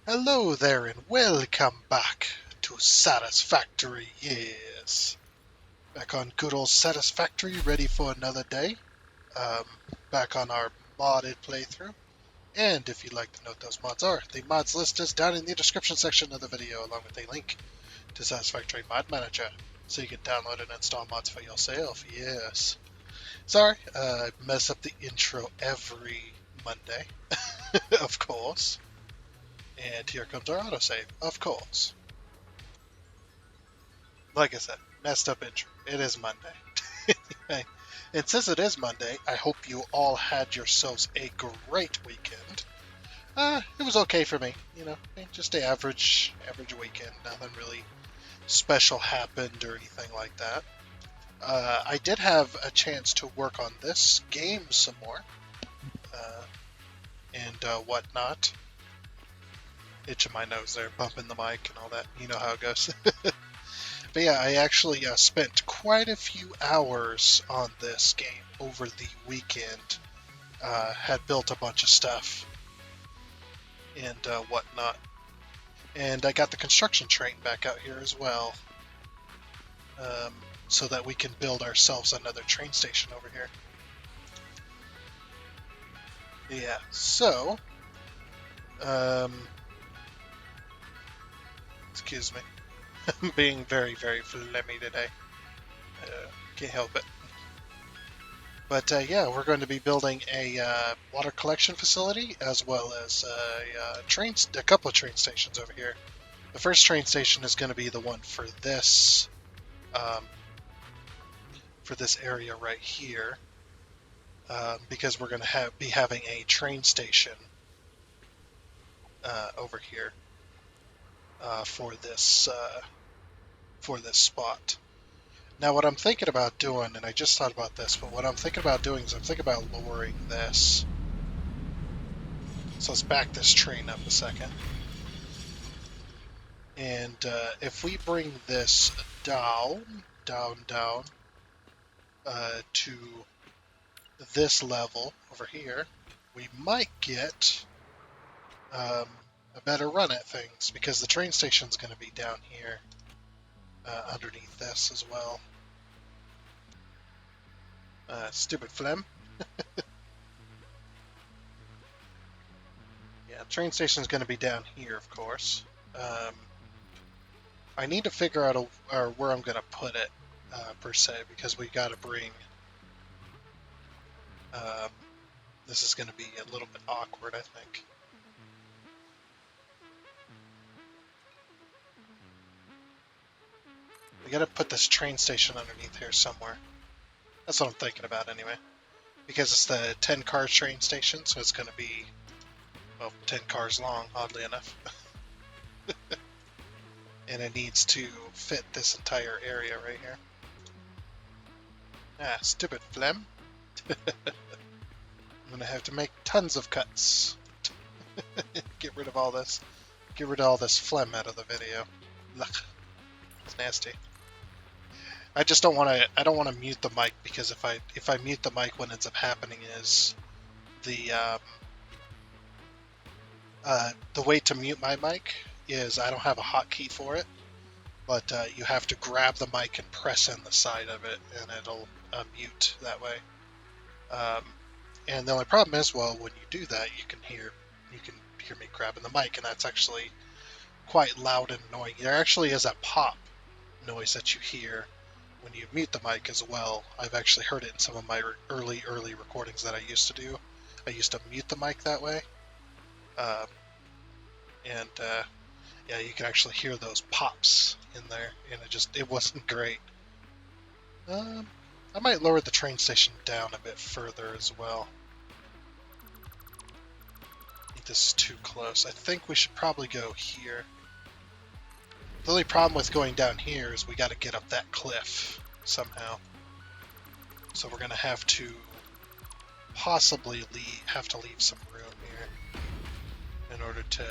Hello there and welcome back to Satisfactory, yes. Back on good old Satisfactory, ready for another day. Um, Back on our modded playthrough. And if you'd like to know what those mods are, the mods list is down in the description section of the video along with a link to Satisfactory Mod Manager. So you can download and install mods for yourself, yes. Sorry, I mess up the intro every Monday, of course. And here comes our autosave, of course. Like I said, messed up intro. It is Monday. Anyway, and since it is Monday, I hope you all had yourselves a great weekend. It was okay for me, just an average weekend. Nothing really special happened or anything like that. I did have a chance to work on this game some more, and whatnot. Itching my nose there, bumping the mic and all that. You know how it goes. But yeah, I actually spent quite a few hours on this game over the weekend. Had built a bunch of stuff and whatnot. And I got the construction train back out here as well. So that we can build ourselves another train station over here. Yeah, so... excuse me. I'm being very, very phlegmy today. Can't help it. But yeah, we're going to be building a water collection facility as well as a couple of train stations over here. The first train station is going to be the one for this area right here, because we're going to be having a train station over here for this spot. Now, what I'm thinking about doing, and I just thought about this, but what I'm thinking about doing is I'm thinking about lowering this. So let's back this train up a second. And if we bring this down to this level over here, we might get a better run at things, because the train station's going to be down here underneath this as well. Stupid phlegm. Yeah, train station's going to be down here, of course. I need to figure out where I'm going to put it, per se, because we got to bring... this is going to be a little bit awkward, I think. We got to put this train station underneath here somewhere. That's what I'm thinking about anyway. Because it's the 10 car train station, so it's going to be, well, 10 cars long, oddly enough. And it needs to fit this entire area right here. Ah, stupid phlegm. I'm going to have to make tons of cuts. Get rid of all this. Get rid of all this phlegm out of the video. Ugh. It's nasty. I just don't want to. I don't want to mute the mic, because if I mute the mic, what ends up happening is the way to mute my mic is I don't have a hotkey for it, but you have to grab the mic and press in the side of it, and it'll mute that way. And the only problem is, well, when you do that, you can hear me grabbing the mic, and that's actually quite loud and annoying. There actually is a pop noise that you hear when you mute the mic as well. I've actually heard it in some of my early recordings that I used to do. I used to mute the mic that way. Yeah, you can actually hear those pops in there, and it wasn't great. I might lower the train station down a bit further as well. I think this is too close. I think we should probably go here. The only problem with going down here is we got to get up that cliff somehow. So we're going to have to possibly leave some room here in order to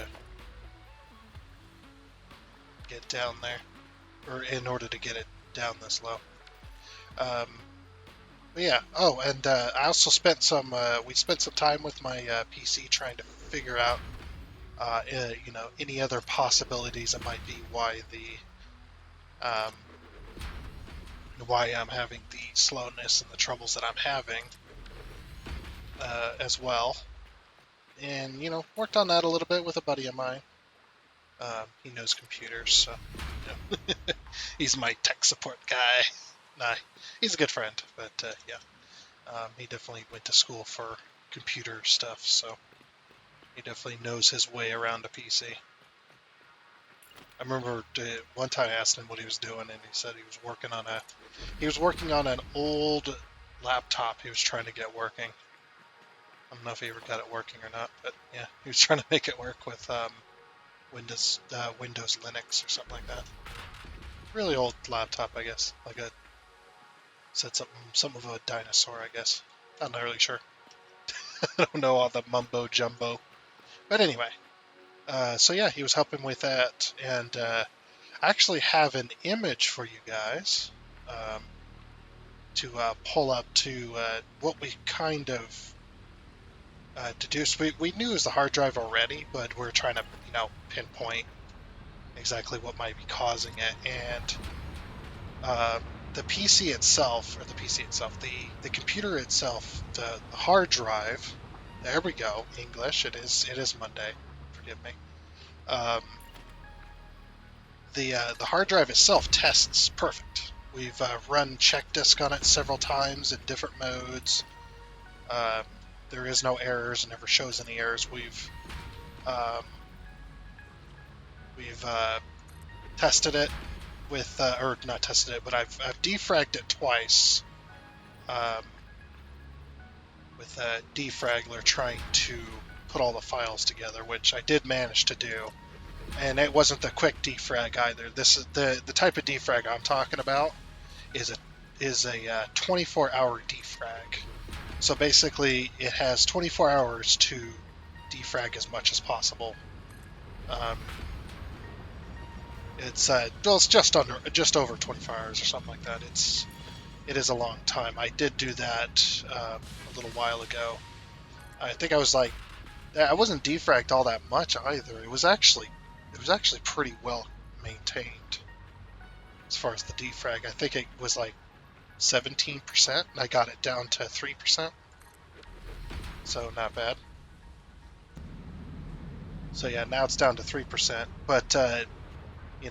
get down there, or in order to get it down this low. But yeah. Oh, and I also spent we spent some time with my PC trying to figure out any other possibilities it might be um, why I'm having the slowness and the troubles that I'm having as well. And worked on that a little bit with a buddy of mine. He knows computers, so he's my tech support guy. Nah, he's a good friend, but yeah, he definitely went to school for computer stuff, so he definitely knows his way around a PC. I remember one time I asked him what he was doing, and he said he was working on an old laptop he was trying to get working. I don't know if he ever got it working or not, but yeah, he was trying to make it work with Windows Linux or something like that. Really old laptop, I guess. Said something of a dinosaur, I guess. I'm not really sure. I don't know all the mumbo jumbo. But anyway, so yeah, he was helping with that, and I actually have an image for you guys to pull up to what we kind of deduced. We knew it was the hard drive already, but we're trying to pinpoint exactly what might be causing it. And the PC itself, or the computer itself, the hard drive. There we go. English. It is Monday. Forgive me. Um, the hard drive itself tests perfect. We've run check disk on it several times in different modes. Um, there is no errors. It never shows any errors. Um, we've tested it with, or not tested it, but I've defragged it twice um, with a defraggler trying to put all the files together, which I did manage to do. And it wasn't the quick defrag either. This is the type of defrag I'm talking about is a 24-hour defrag. So basically, it has 24 hours to defrag as much as possible. It's just over 24 hours or something like that. It is a long time. I did do that a little while ago. I think I wasn't defragged all that much either. It was actually pretty well maintained as far as the defrag. I think it was like 17%, and I got it down to 3%. So not bad. So yeah, now it's down to 3%. But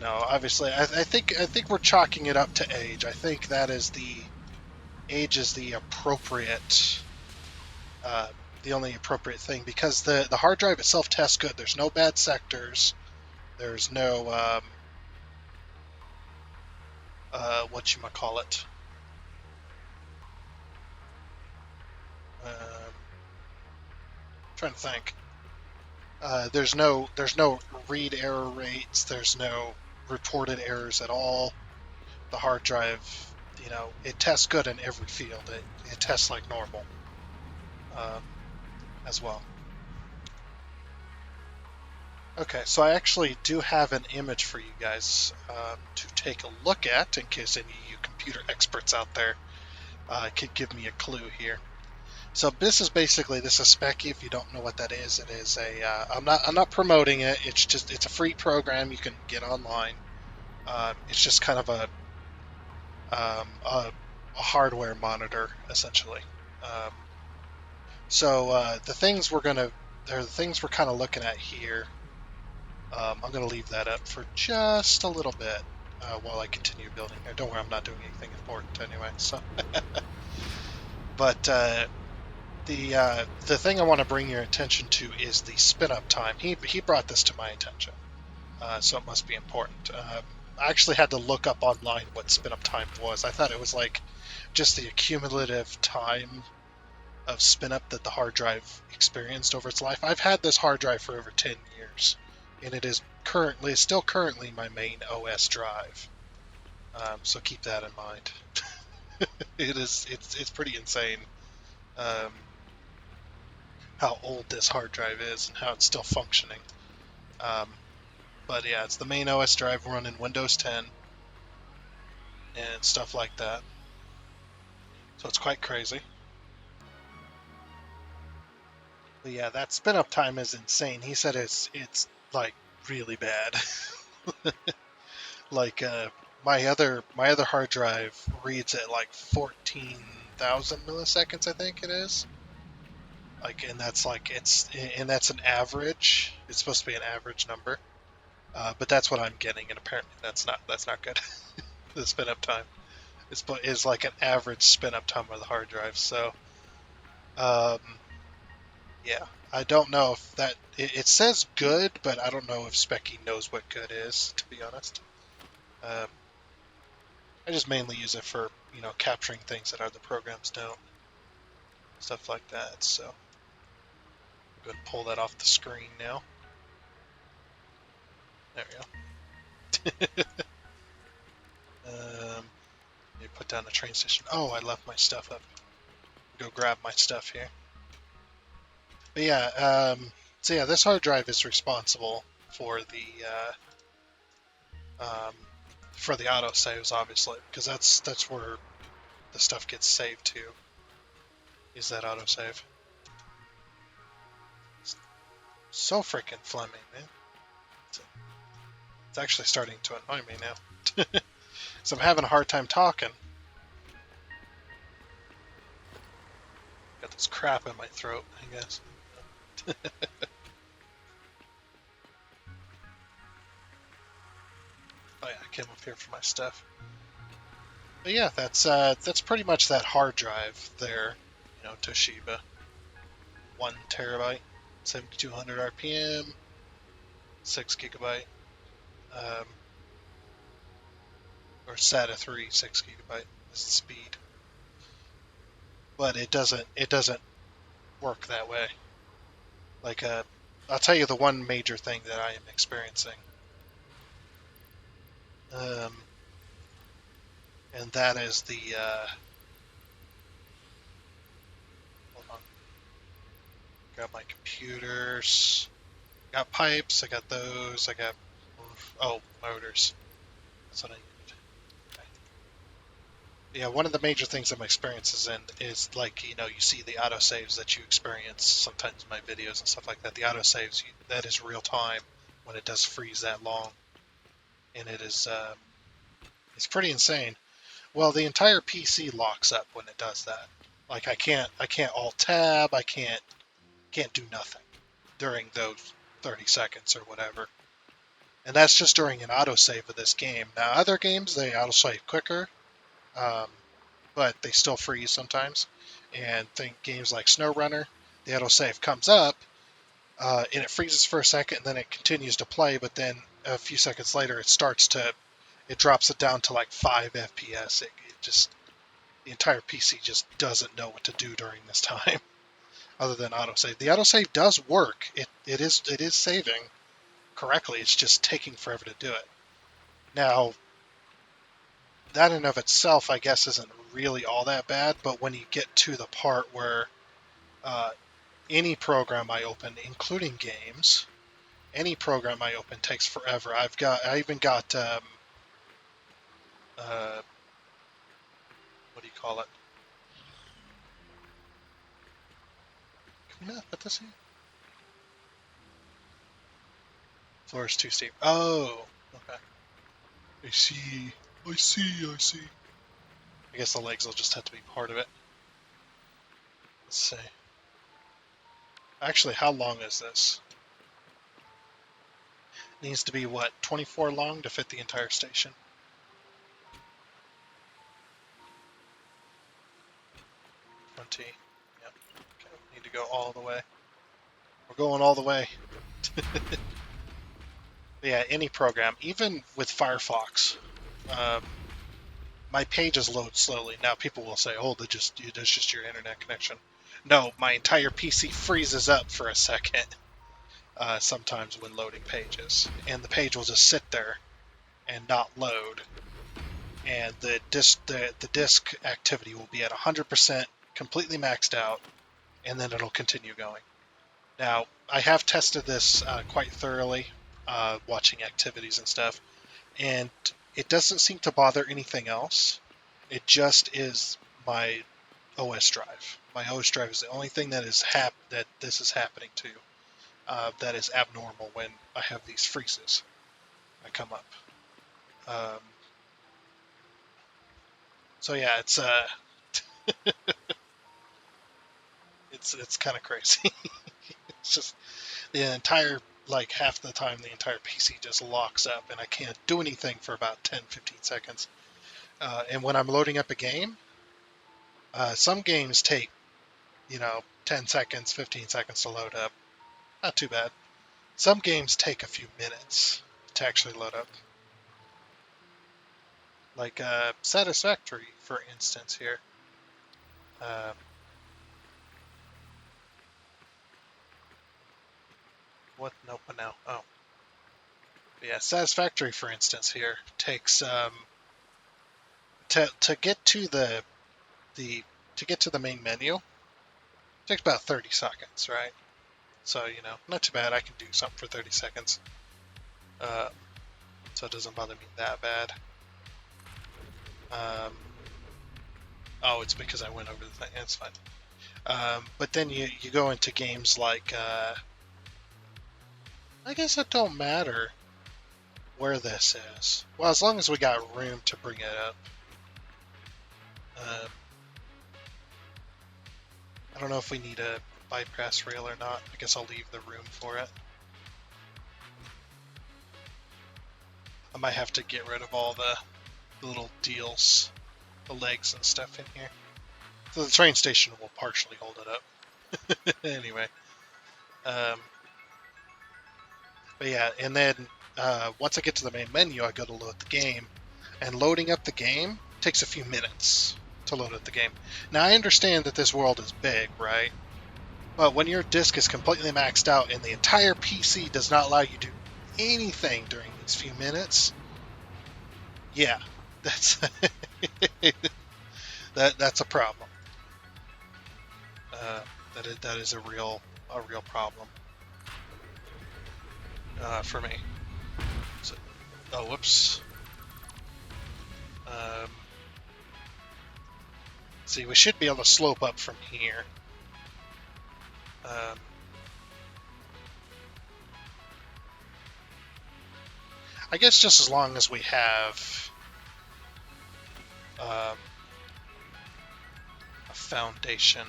obviously, I think we're chalking it up to age. I think that is age is the appropriate, the only appropriate thing, because the hard drive itself tests good. There's no bad sectors. There's no whatchamacallit. Trying to think. There's no read error rates. There's no reported errors at all. The hard drive, it tests good in every field. It tests like normal um, as well. Okay, so I actually do have an image for you guys to take a look at in case any of you computer experts out there could give me a clue here. So this is Specky. If you don't know what that is, it is I'm not promoting it. It's a free program you can get online. It's just kind of a hardware monitor essentially. Um, so the things we're kind of looking at here. I'm going to leave that up for just a little bit while I continue building here. Don't worry, I'm not doing anything important anyway. So, but the thing I want to bring your attention to is the spin up time. He brought this to my attention, so it must be important. I actually had to look up online what spin up time was. I thought it was like just the accumulative time of spin up that the hard drive experienced over its life. I've had this hard drive for over 10 years, and it is still currently my main OS drive. So keep that in mind. It's pretty insane how old this hard drive is and how it's still functioning. But yeah, it's the main OS drive running Windows 10 and stuff like that. So it's quite crazy. But yeah, that spin up time is insane. He said it's like really bad. Like my other hard drive reads at like 14,000 milliseconds, I think it is. Like, and that's like and that's an average. It's supposed to be an average number, but that's what I'm getting, and apparently that's not good. The spin up time is like an average spin up time of the hard drive. So um, yeah, I don't know if it says good, but I don't know if Specky knows what good is. To be honest, um, I just mainly use it for capturing things that other programs don't, stuff like that. So I'm going to pull that off the screen now. There we go. Let me put down the train station. Oh, I left my stuff up. Go grab my stuff here. But yeah, so yeah, this hard drive is responsible for um, the auto saves, obviously, because that's where the stuff gets saved to. Is that autosave? It's so freaking Fleming, man. It's actually starting to annoy me now. So I'm having a hard time talking. Got this crap in my throat, I guess. Oh yeah, I came up here for my stuff. But yeah, that's pretty much that hard drive there. Toshiba, 1 terabyte, 7,200 RPM, 6 gigabyte, um, or SATA 3, 6 gigabyte is the speed. But it doesn't work that way. Like I'll tell you the one major thing that I am experiencing, um, and that is the hold on, got my computers, got pipes, I got those, I got motors. That's what I needed. Okay. Yeah, one of the major things I'm experiencing is like you see the autosaves that you experience sometimes in my videos and stuff like that. The autosaves that is real time when it does freeze that long, and it's pretty insane. Well, the entire PC locks up when it does that. Like I can't alt tab, I can't do nothing during those 30 seconds or whatever. And that's just during an autosave of this game. Now, other games they autosave quicker, um, but they still freeze sometimes. And think games like SnowRunner, the autosave comes up and it freezes for a second, and then it continues to play. But then a few seconds later, it drops it down to like 5 FPS. The entire PC just doesn't know what to do during this time, other than autosave. The autosave does work. It is saving correctly. It's just taking forever to do it. Now, that in and of itself, I guess, isn't really all that bad. But when you get to the part where uh, any program I open, including games, any program I open takes forever. I even got uh, what do you call it? Can we not put this in? Floor is too steep. Oh, okay. I see. I see. I see. I guess the legs will just have to be part of it. Let's see. Actually, how long is this? It needs to be, what, 24 long to fit the entire station? 20. Yep. Okay, we need to go all the way. We're going all the way. Yeah, any program, even with Firefox, um, my pages load slowly. Now, people will say, "Oh, that's just your internet connection." No, my entire PC freezes up for a second. Sometimes when loading pages, and the page will just sit there and not load, and the disk activity will be at 100%, completely maxed out, and then it'll continue going. Now, I have tested this quite thoroughly, watching activities and stuff, and it doesn't seem to bother anything else. It just is my OS drive. My OS drive is the only thing that that this is happening to. That is abnormal when I have these freezes that come up. So yeah, it's kind of crazy. It's just the entire, like half the time the entire PC just locks up and I can't do anything for about 10-15 seconds. And when I'm loading up a game, some games take 10 seconds, 15 seconds to load up. Not too bad. Some games take a few minutes to actually load up. Like Satisfactory, for instance, here. What? Nope, now. Oh. But yeah, Satisfactory, for instance, here takes to get to the main menu. Takes about 30 seconds, right? So not too bad. I can do something for 30 seconds. So it doesn't bother me that bad. Oh, it's because I went over the thing. It's fine. But then you go into games like, I guess it don't matter where this is. Well, as long as we got room to bring it up. I don't know if we need a bypass rail or not. I guess I'll leave the room for it. I might have to get rid of all the little deals, the legs and stuff in here. So the train station will partially hold it up. Anyway. But yeah, and then once I get to the main menu, I go to load the game. And loading up the game takes a few minutes to load up the game. Now, I understand that this world is big, right? But when your disk is completely maxed out and the entire PC does not allow you to do anything during these few minutes, yeah, that's that's a problem. That is a real problem for me. So, oh, whoops. See, we should be able to slope up from here. I guess just as long as we have a foundation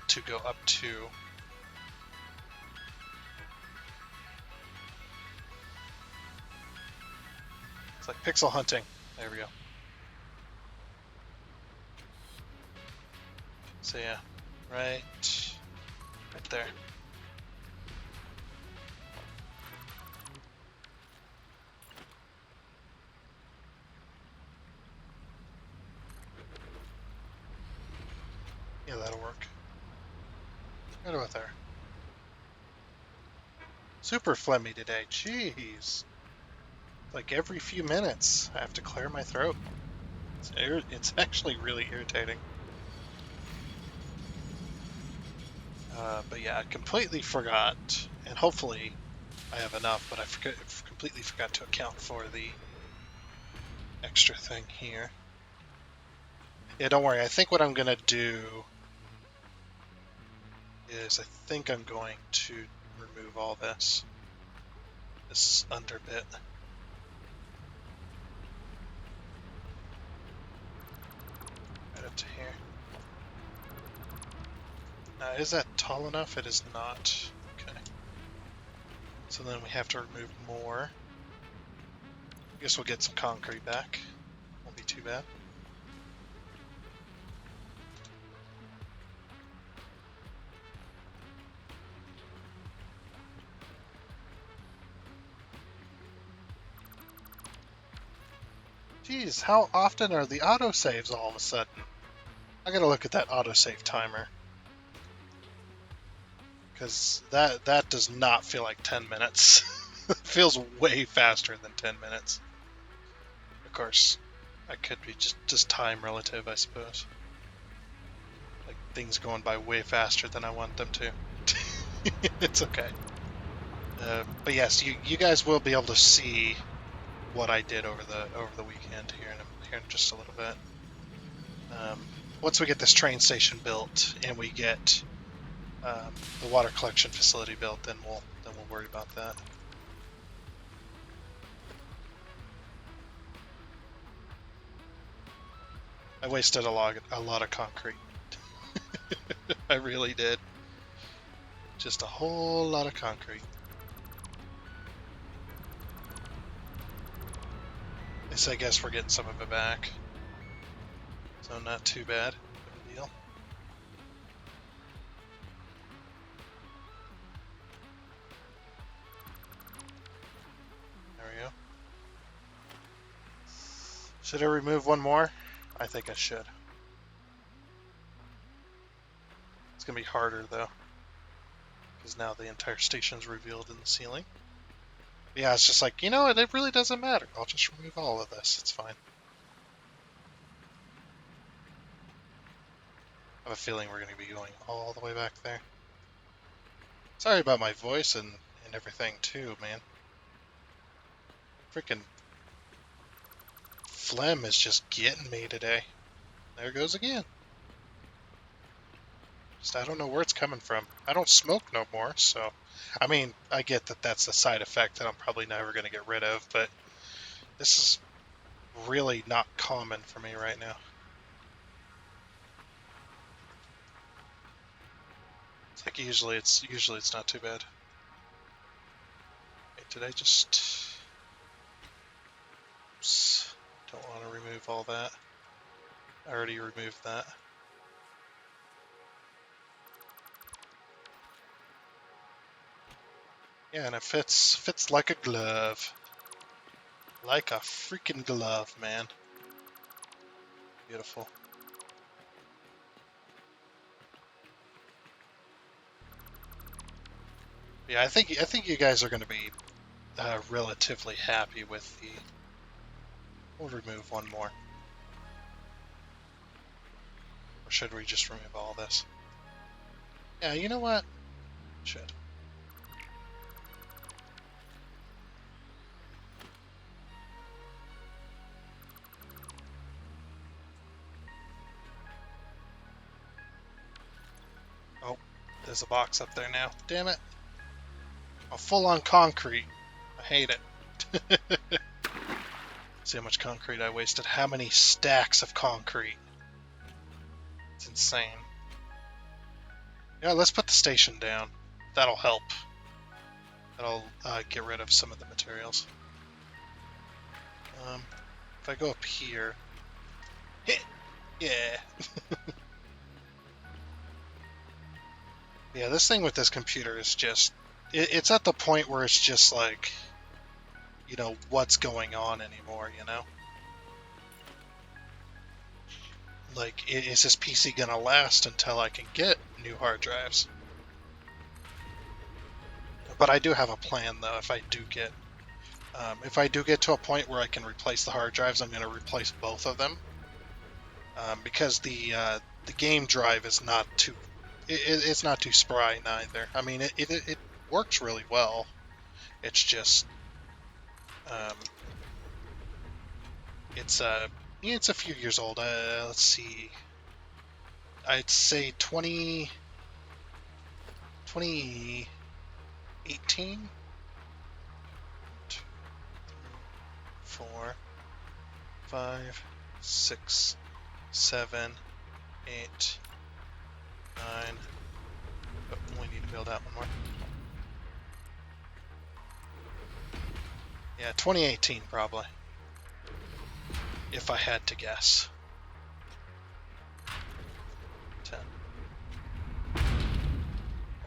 to go up to. It's like pixel hunting. There we go. So yeah, right there. Yeah, that'll work. Right about there. Super phlegmy today. Jeez. Like every few minutes, I have to clear my throat. It's actually really irritating. But yeah, I completely forgot, and hopefully I have enough, but I completely forgot to account for the extra thing here. Yeah, don't worry. I think what I'm going to do is I think I'm going to remove all this underbit. Right up to here. Now, is that tall enough? It is not. Okay. So then we have to remove more. I guess we'll get some concrete back. Won't be too bad. Geez, how often are the autosaves all of a sudden? I gotta look at that autosave timer. Because that does not feel like 10 minutes. It feels way faster than 10 minutes. Of course, that could be just time relative, I suppose. Like things going by way faster than I want them to. It's okay. But yes, you guys will be able to see what I did over the weekend here in just a little bit. Once we get this train station built and we get the water collection facility built, then we'll worry about that. I wasted a lot of concrete. I really did. Just a whole lot of concrete. I guess we're getting some of it back. So not too bad of a deal. There we go. Should I remove one more? I think I should. It's going to be harder though, because now the entire station's revealed in the ceiling. Yeah, it's just like, you know what, it really doesn't matter. I'll just remove all of this, it's fine. I have a feeling we're going to be going all the way back there. Sorry about my voice and everything too, man. Freaking phlegm is just getting me today. There it goes again. Just I don't know where it's coming from. I don't smoke no more, so... I mean, I get that that's a side effect that I'm probably never going to get rid of, but this is really not common for me right now. It's like usually it's not too bad. Wait, did I just... Oops. Don't want to remove all that. I already removed that. Yeah, and it fits like a glove. Like a freaking glove, man. Beautiful. Yeah, I think you guys are going to be relatively happy with the... We'll remove one more. Or should we just remove all this? Yeah, you know what? Should. Oh, there's a box up there now. Damn it. A full-on concrete. I hate it. See how much concrete I wasted. How many stacks of concrete? It's insane. Yeah, let's put the station down. That'll help. That'll get rid of some of the materials. If I go up here... Yeah. Yeah, this thing with this computer is just... It's at the point where it's just like... You know, what's going on anymore, you know? Like, is this PC gonna last until I can get new hard drives? But I do have a plan, though, if I do get to a point where I can replace the hard drives, I'm going to replace both of them. Because the game drive is not too... It's not too spry, neither. I mean, it works really well. It's just... It's a few years old. Let's see. I'd say 2018? 2, 4, 5, 6, 7, 8, 9. Oh, we need to build out one more. Yeah, 2018 probably. If I had to guess. 10. Oh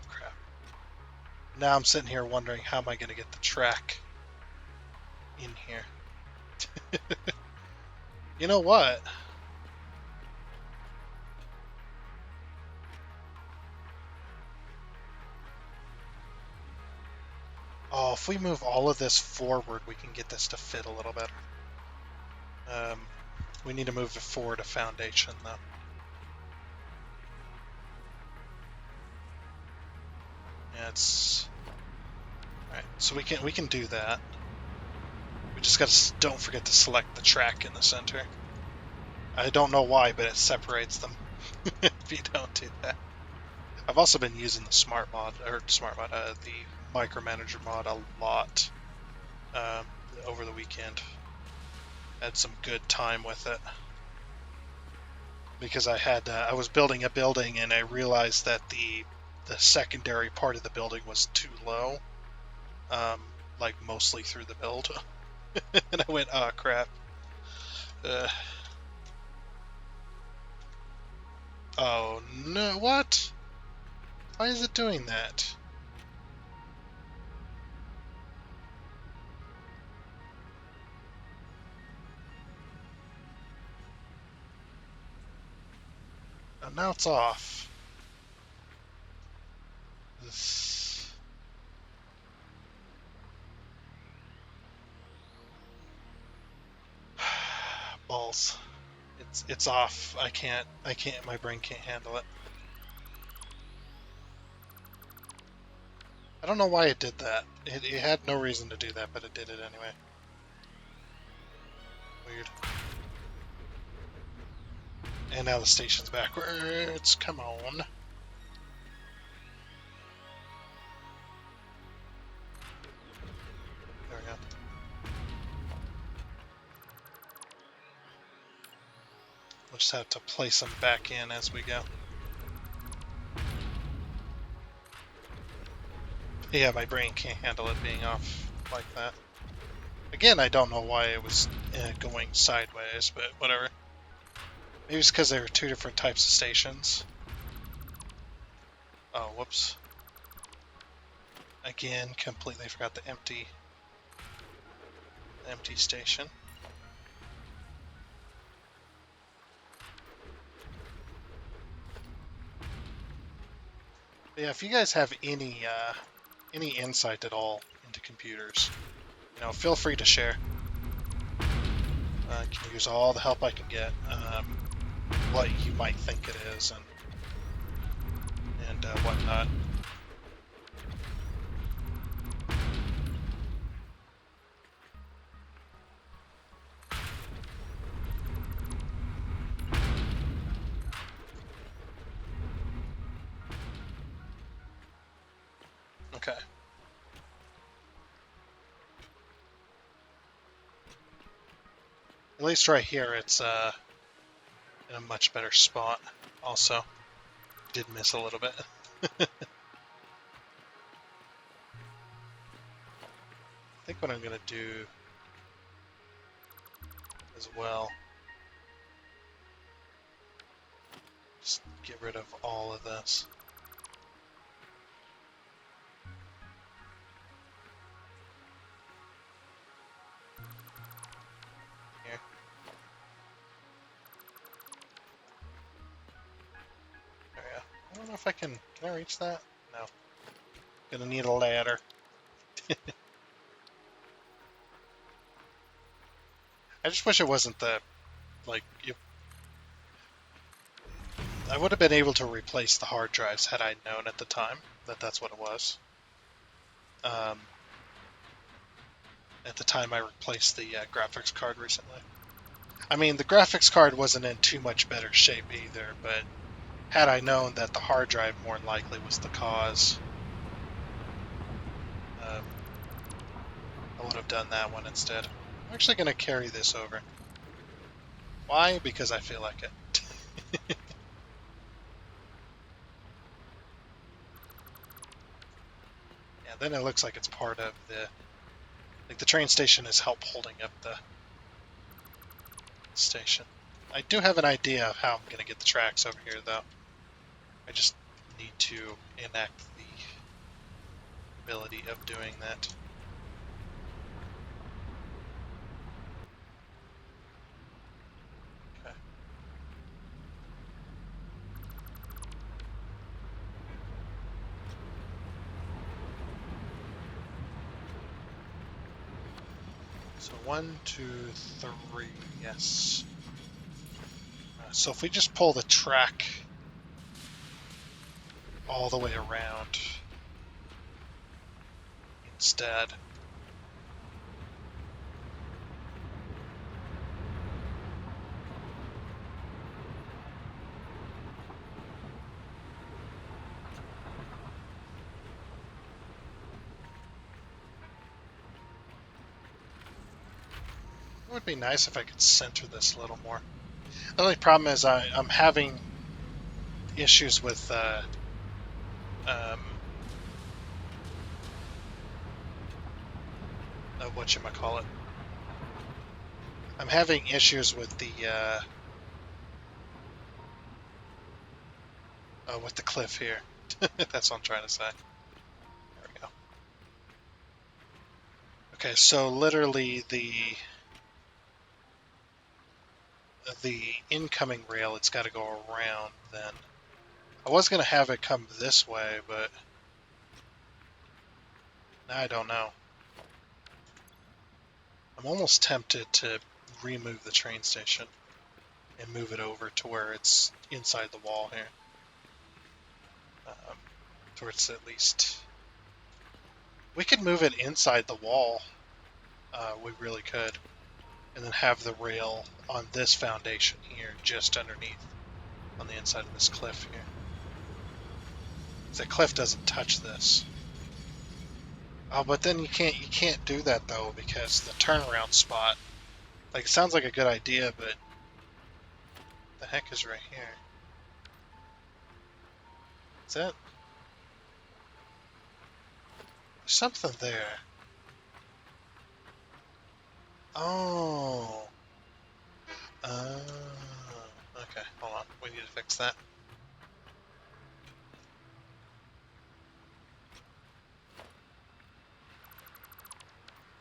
crap. Now I'm sitting here wondering how am I going to get the track in here. You know what? Oh, if we move all of this forward, we can get this to fit a little better. We need to move it forward a foundation, though. Yeah, it's... Alright, so we can do that. We just gotta... Don't forget to select the track in the center. I don't know why, but it separates them if you don't do that. I've also been using the the micromanager mod a lot um, over the weekend. Had some good time with it because I was building a building and I realized that the secondary part of the building was too low, like mostly through the build, and I went, oh crap. Uh, oh no, what? Why is it doing that? Oh, now it's off. This... Balls. It's off. I can't my brain can't handle it. I don't know why it did that. It had no reason to do that, but it did it anyway. Weird. And now the station's backwards. Come on. There we go. We'll just have to place them back in as we go. Yeah, my brain can't handle it being off like that. Again, I don't know why it was going sideways, but whatever. Maybe it's because there were two different types of stations. Oh, whoops. Again, completely forgot the empty station. But yeah, if you guys have any insight at all into computers, feel free to share. I can use all the help I can get. What you might think it is, and whatnot. Okay. At least right here, it's in a much better spot. Also, did miss a little bit. I think what I'm gonna do as well, just get rid of all of this. Here. There we go. I don't know if I can I reach that? No. Gonna need a ladder. I just wish it wasn't I would have been able to replace the hard drives had I known at the time that that's what it was. At the time I replaced the graphics card recently. I mean, the graphics card wasn't in too much better shape either, but had I known that the hard drive more than likely was the cause, I would have done that one instead. I'm actually going to carry this over. Why? Because I feel like it. Yeah, then it looks like it's part of the train station is help holding up the station. I do have an idea of how I'm going to get the tracks over here, though. I just need to enact the ability of doing that. Okay. So 1, 2, 3, yes. So if we just pull the track all the way around instead. would be nice if I could center this a little more. The only problem is I'm having issues with um, whatchamacallit. I'm having issues with the with the cliff here. That's what I'm trying to say. There we go. Okay, so literally the incoming rail, it's got to go around then. I was going to have it come this way, but now I don't know. I'm almost tempted to remove the train station and move it over to where it's inside the wall here. To where it's at least... We could move it inside the wall. We really could. And then have the rail on this foundation here, just underneath, on the inside of this cliff here. The cliff doesn't touch this. Oh, but then you can't do that though, because the turnaround spot, like, it sounds like a good idea, but the heck is right here? Is that... There's something there. Oh. Okay, hold on. We need to fix that.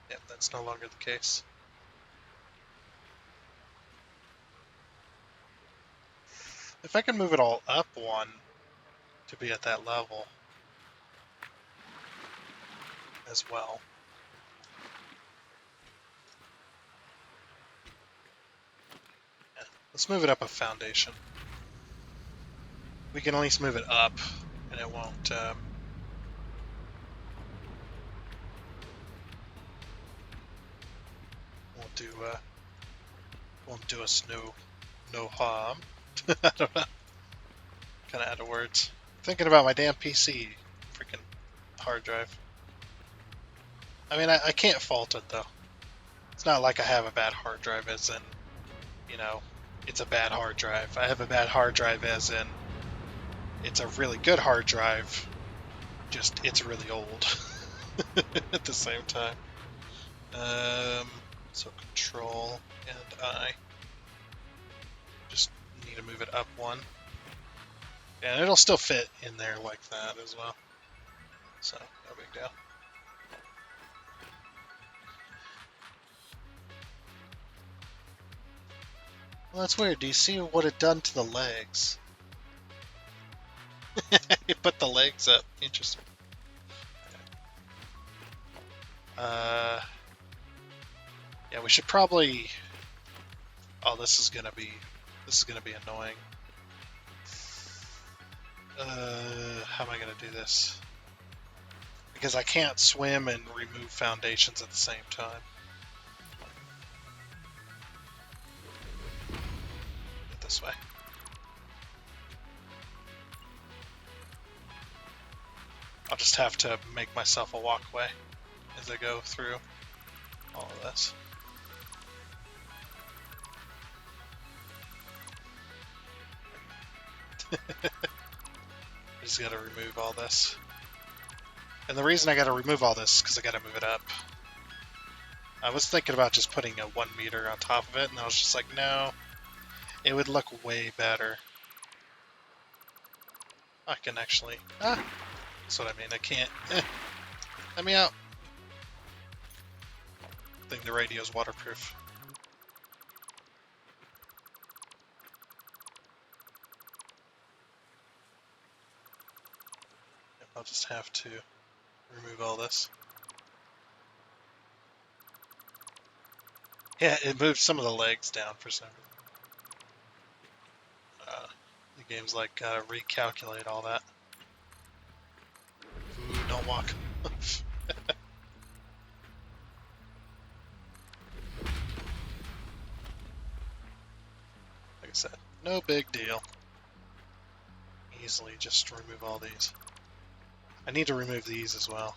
Yep, that's no longer the case. If I can move it all up one to be at that level as well. Yeah, let's move it up a foundation. We can at least move it up, and it won't won't do us no harm. I don't know. Kind of out of words. Thinking about my damn PC, freaking hard drive. I mean, I can't fault it though. It's not like I have a bad hard drive, as in, you know, it's a bad hard drive. I have a bad hard drive, as in, it's a really good hard drive. Just it's really old at the same time. So Control and I. Just need to move it up one. And it'll still fit in there like that as well. So, no big deal. Well, that's weird. Do you see what it done to the legs? It put the legs up. Interesting. Yeah, we should probably... Oh, this is gonna be annoying. How am I gonna do this? Because I can't swim and remove foundations at the same time. Get this way. I'll just have to make myself a walkway as I go through all of this. I just gotta remove all this. And the reason I gotta remove all this is because I gotta move it up. I was thinking about just putting a 1 meter on top of it, and I was just like, no, it would look way better. I can actually... that's what I mean, I can't... Let me out. I think the radio's waterproof. I'll just have to remove all this. Yeah, it moved some of the legs down for some reason. The game's like, recalculate all that. Ooh, don't walk. Like I said, no big deal. Easily just remove all these. I need to remove these as well.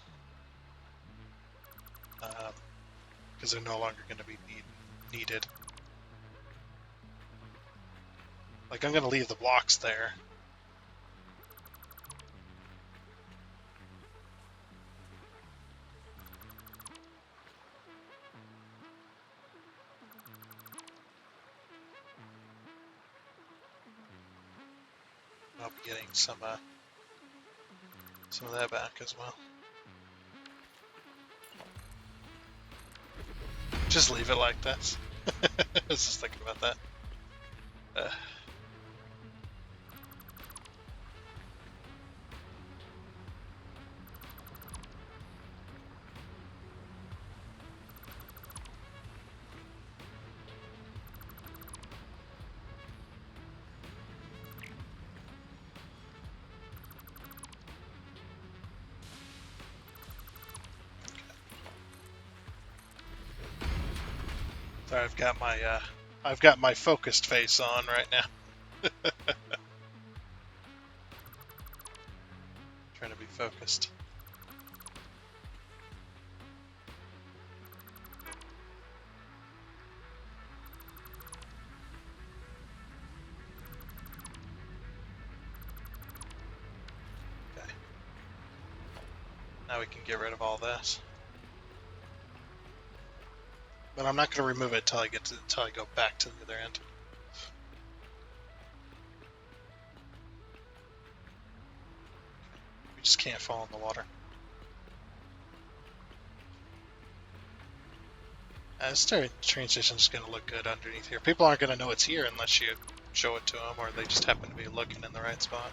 Because they're no longer going to be needed. needed. Like, I'm gonna leave the blocks there. I'll be getting some of that back as well. Just leave it like this. I was just thinking about that. So I've got my focused face on right now. Trying to be focused. Okay. Now we can get rid of all this. But I'm not going to remove it until I go back to the other end. We just can't fall in the water. This train station is going to look good underneath here. People aren't going to know it's here unless you show it to them, or they just happen to be looking in the right spot.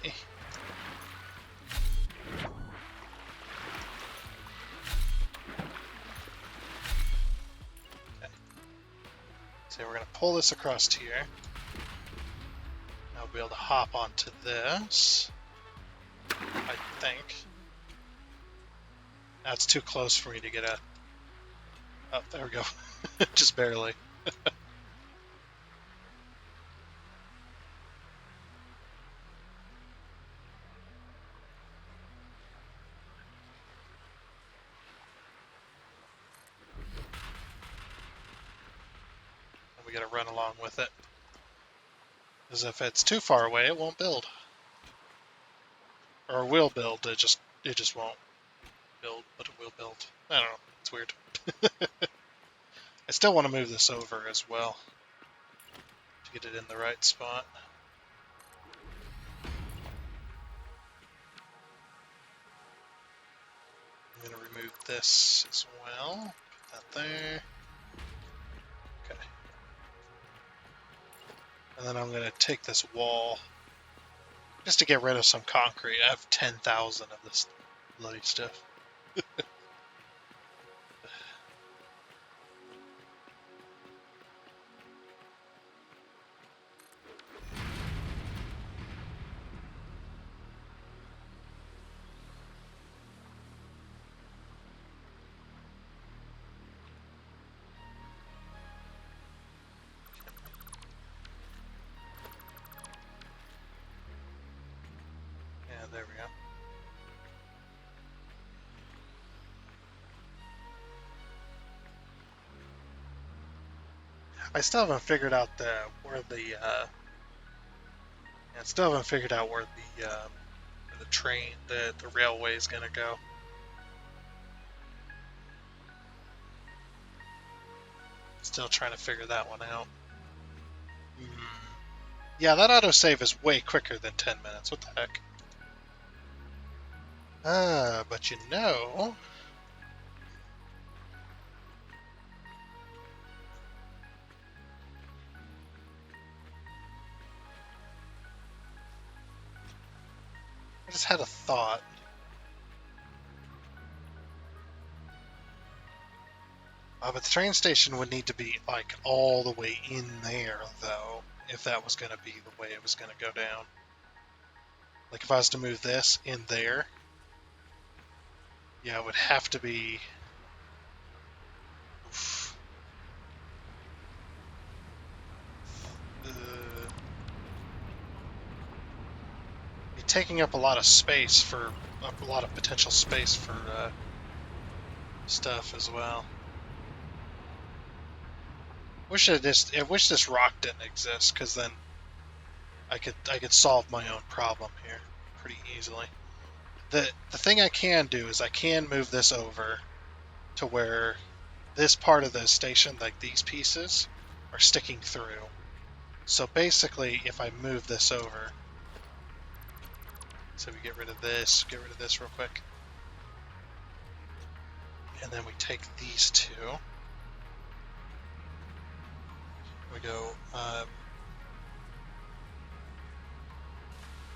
Eh. Okay. So we're going to pull this across here. Now we'll be able to hop onto this. I think. That's too close for me to get at. Oh, there we go. Just barely. We gotta run along with it. Because if it's too far away, it won't build. Or will build, it just won't build, but it will build. I don't know, it's weird. I still want to move this over as well to get it in the right spot. I'm going to remove this as well. Put that there. Okay. And then I'm going to take this wall just to get rid of some concrete. I have 10,000 of this bloody stuff. There we go. I still haven't figured out where the train, the railway is gonna go. Still trying to figure that one out. Yeah, that autosave is way quicker than 10 minutes. What the heck? But you know... I just had a thought. But the train station would need to be, like, all the way in there, though, if that was going to be the way it was going to go down. Like, if I was to move this in there, yeah, it would have to be... Oof. Be taking up a lot of space for a lot of potential space for stuff as well. I wish this rock didn't exist, because then I could solve my own problem here pretty easily. The thing I can do is I can move this over to where this part of the station, like these pieces, are sticking through. So basically, if I move this over, so we get rid of this real quick, and then we take these two. We go,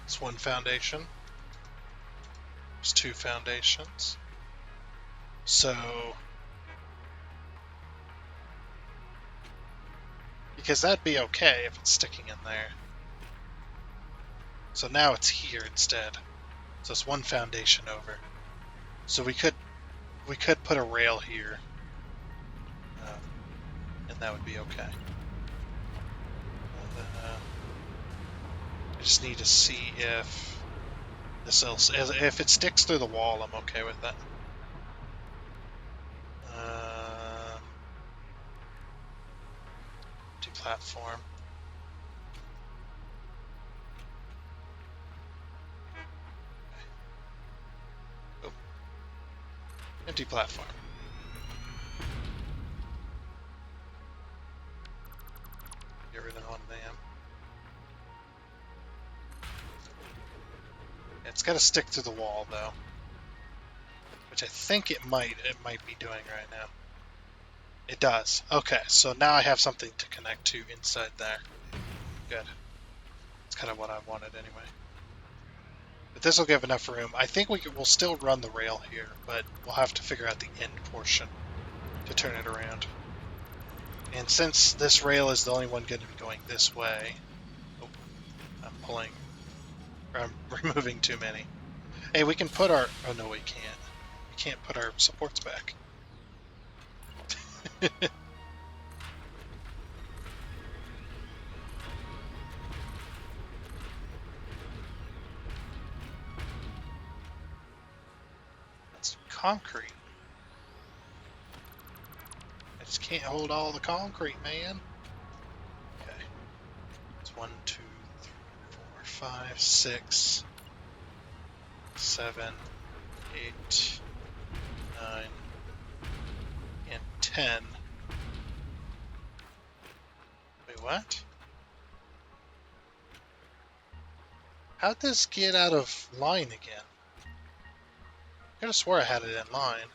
it's one foundation. There's two foundations. So, because that'd be okay if it's sticking in there. So now it's here instead. So it's one foundation over. So we could put a rail here, and that would be okay. I just need to see if if it sticks through the wall, I'm okay with that. Empty platform. Oh. Empty platform. Get rid of one of them. It's got to stick to the wall though, which I think it might be doing right now. It does. Okay, so now I have something to connect to inside there. Good. That's kind of what I wanted anyway. But this will give enough room. I think we'll still run the rail here, but we'll have to figure out the end portion to turn it around. And since this rail is the only one going to be going this way, I'm removing too many. Hey, we can put our, oh no, we can't. We can't put our supports back. That's concrete. I just can't hold all the concrete, man. Okay. It's 1, 2, 3, 4, 5, 6, 7, 8, 9, and 10. Wait, what? How'd this get out of line again? I could have swore I had it in line.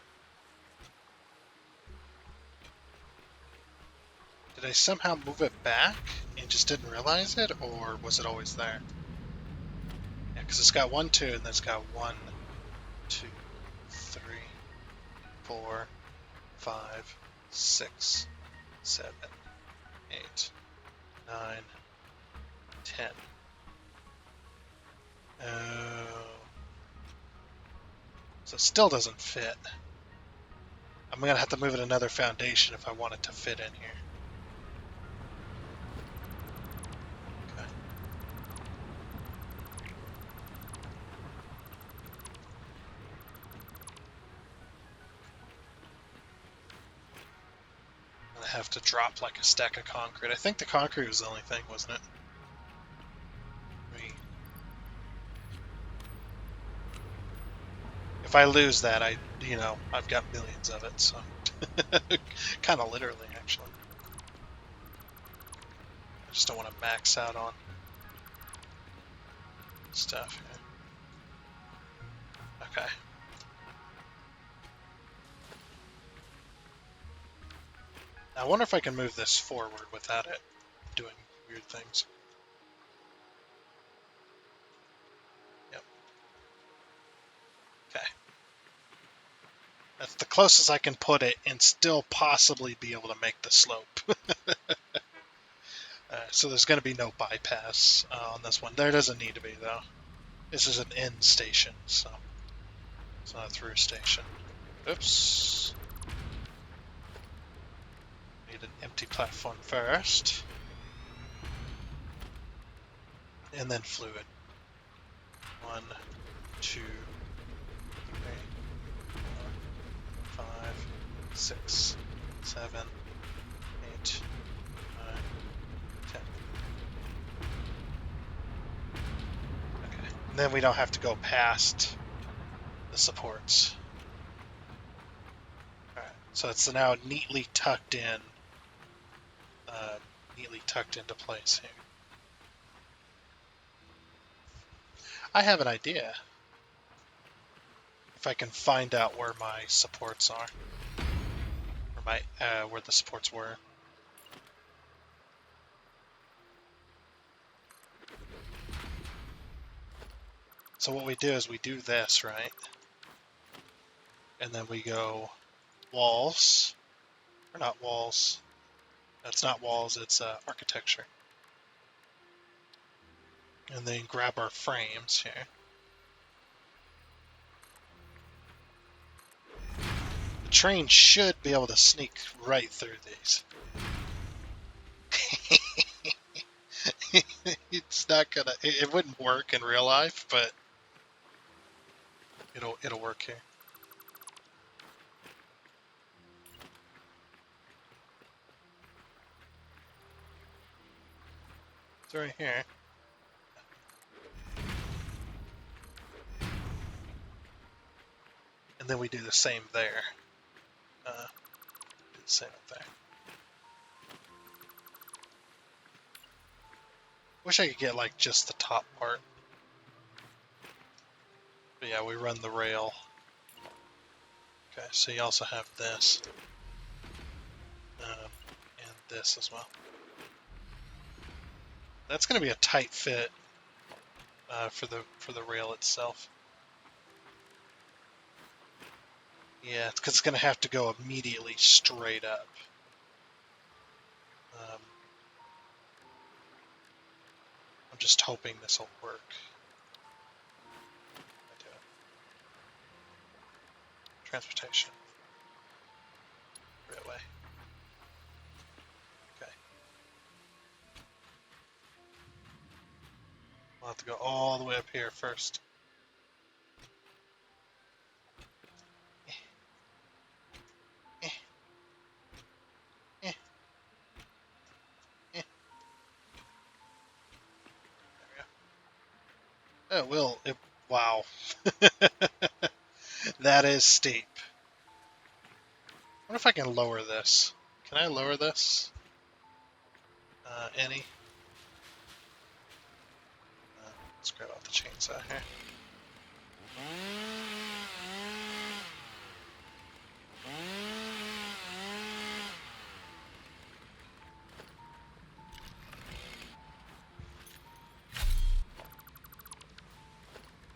Did I somehow move it back and just didn't realize it, or was it always there? Yeah, because it's got 1, 2, and then it's got 1, 2, 3, 4, 5, 6, 7, 8, 9, 10. Oh. So it still doesn't fit. I'm going to have to move it another foundation if I want it to fit in here. Okay. I have to drop like a stack of concrete. I think the concrete was the only thing, wasn't it? If I lose that, I've got millions of it, so kind of literally, actually. I just don't want to max out on stuff here. Okay. Now, I wonder if I can move this forward without it doing weird things. Yep. Okay. That's the closest I can put it and still possibly be able to make the slope. So there's going to be no bypass on this one. There doesn't need to be, though. This is an end station, so it's not a through station. Oops. Need an empty platform first. And then fluid. 1, 2, 3, 4, 5, 6, 7, 8, 9, 10. Okay. And then we don't have to go past the supports. Alright, so it's now neatly tucked in, neatly tucked into place here. I have an idea. If I can find out where my supports are, or my where the supports were. So what we do is we do this, right? And then we go walls, or not walls. That's not walls, it's architecture. And then grab our frames here. The train should be able to sneak right through these. It's not gonna. It wouldn't work in real life, but it'll work here. It's right here. And then we do the same there. Do the same up there. Wish I could get like just the top part. But yeah, we run the rail. Okay, so you also have this. And this as well. That's going to be a tight fit for the rail itself. Yeah, because it's going to have to go immediately straight up. I'm just hoping this will work. I do it. Transportation. Railway. Okay. We'll have to go all the way up here first. There we go. Wow. That is steep. I wonder if I can lower this. Can I lower this? Any? Let's grab out the chainsaw here.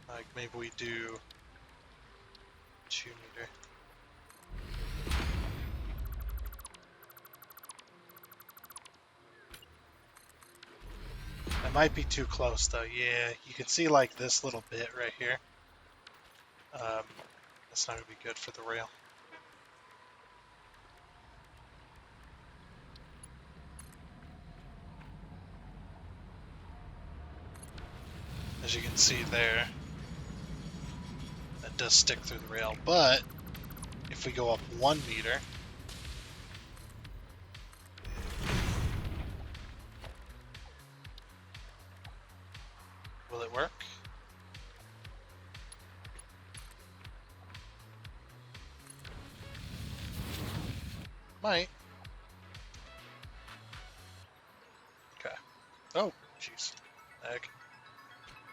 Like maybe we do 2 meter. That might be too close though. Yeah, you can see like this little bit right here. That's not going to be good for the rail. As you can see there, that does stick through the rail, but if we go up 1 meter, will it work? Might. Okay. Oh, jeez.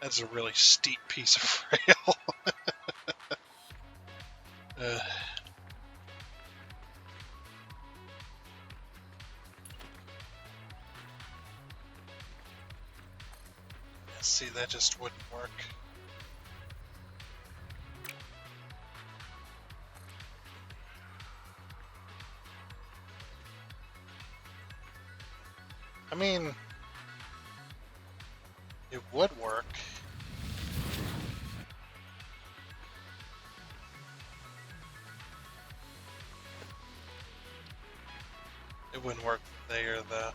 That's a really steep piece of rail. See, that just wouldn't work. I mean, it would work. It wouldn't work there, though.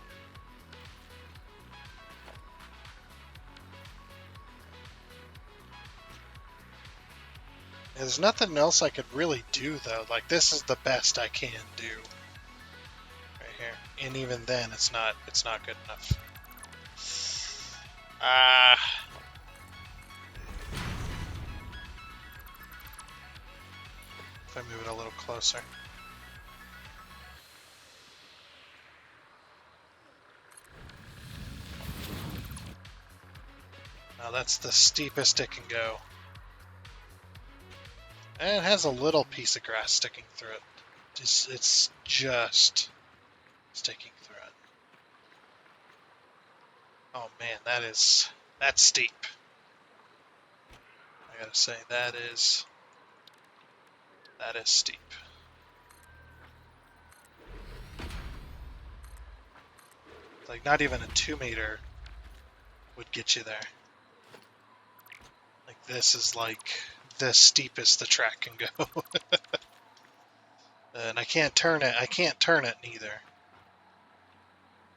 There's nothing else I could really do though. Like this is the best I can do right here, and even then, it's not good enough. If I move it a little closer. Now that's the steepest it can go. And it has a little piece of grass sticking through it. It's just sticking through it. Oh man, that's steep. I gotta say, that is steep. Like not even a 2-meter would get you there. Like this is like the steepest the track can go. And I can't turn it. I can't turn it neither.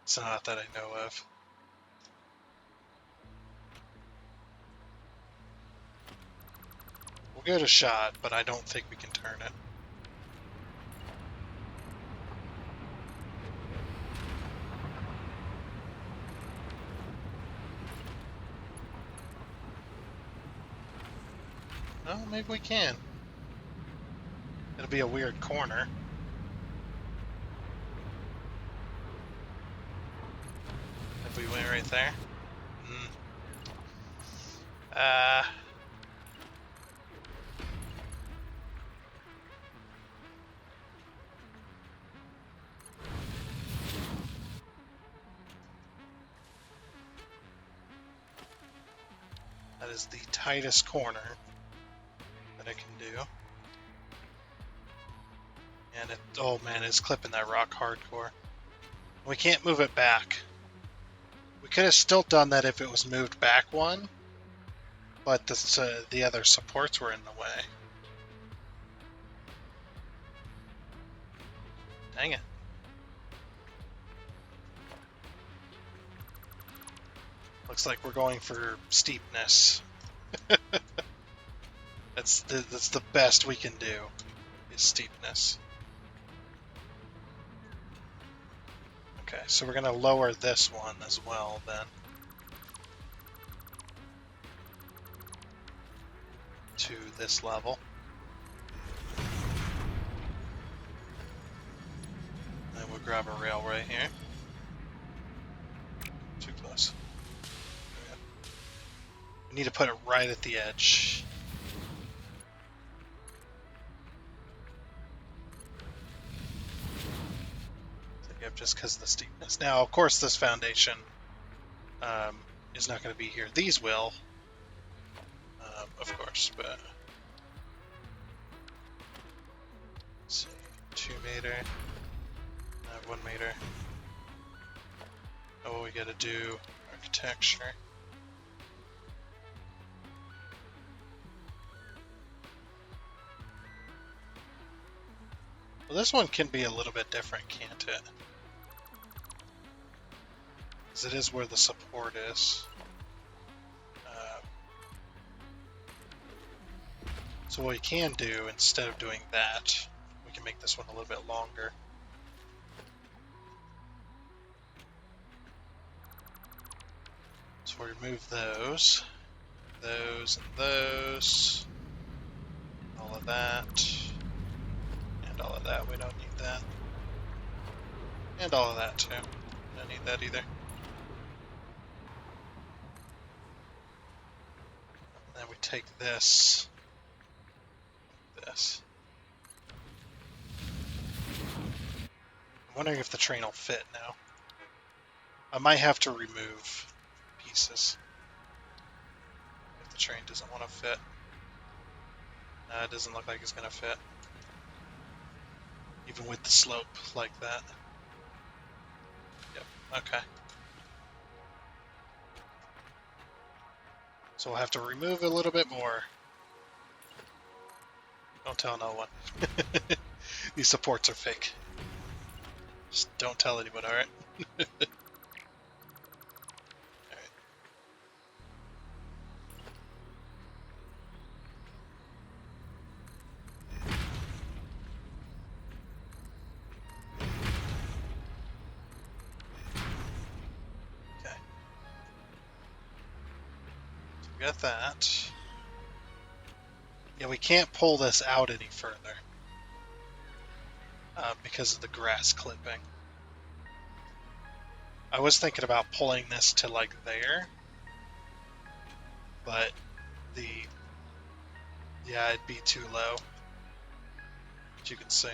It's not that I know of. We'll give it a shot, but I don't think we can turn it. Oh, maybe we can. It'll be a weird corner. If we went right there. That is the tightest corner that I can do. And it, oh man, it's clipping that rock hardcore. We can't move it back. We could have still done that if it was moved back one, but the other supports were in the way. Dang it. Looks like we're going for steepness. That's the best we can do, is steepness. Okay, so we're going to lower this one as well then. To this level. Then we'll grab a rail right here. Too close. We need to put it right at the edge. Just because of the steepness. Now, of course, this foundation is not going to be here. These will, of course, but let's see, 2 meter, 1 meter. Oh, we got to do architecture. Well, this one can be a little bit different, can't it? Because it is where the support is. So what we can do, instead of doing that, we can make this one a little bit longer. So we remove those, and those, all of that, and all of that. We don't need that. And all of that too. Don't need that either. And then we take this. I'm wondering if the train will fit now. I might have to remove pieces if the train doesn't want to fit. No, it doesn't look like it's going to fit. Even with the slope like that. Yep, okay. So we'll have to remove a little bit more. Don't tell no one. These supports are fake. Just don't tell anyone, alright? Alright. We got that. Yeah, we can't pull this out any further because of the grass clipping. I was thinking about pulling this to like there, but yeah, it'd be too low, as you can see.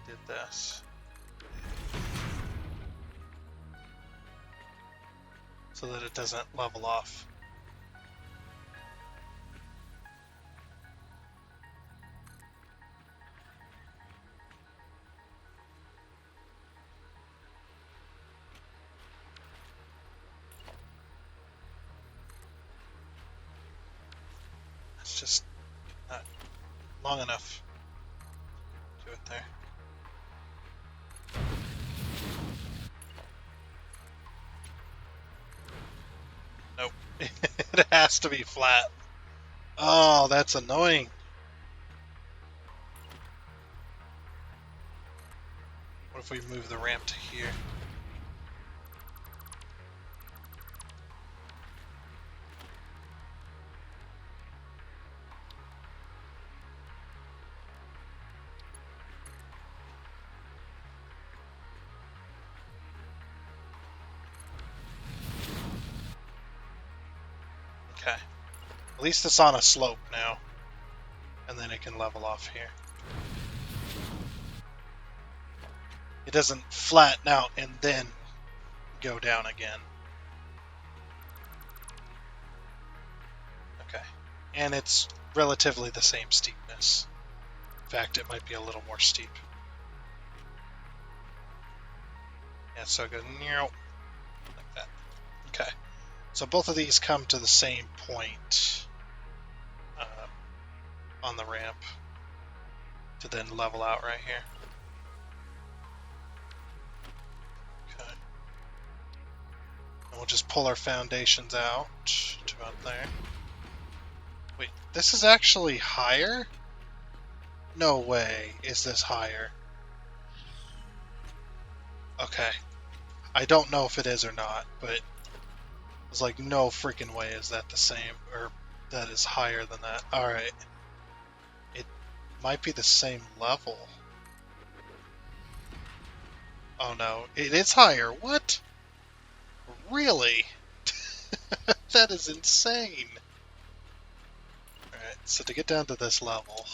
Did this. So that it doesn't level off. It's just not long enough. Do it there. Nope. It has to be flat. Oh, that's annoying. What if we move the ramp to here? Okay. At least it's on a slope now. And then it can level off here. It doesn't flatten out and then go down again. Okay. And it's relatively the same steepness. In fact, it might be a little more steep. Yeah, so it goes like that. Okay. So both of these come to the same point on the ramp to then level out right here. Okay. And we'll just pull our foundations out to about there. Wait, this is actually higher? No way is this higher. Okay. I don't know if it is or not, but it's like no freaking way is that the same, or that is higher than that. Alright. It might be the same level. Oh no, it is higher. What? Really? That is insane. Alright, so to get down to this level...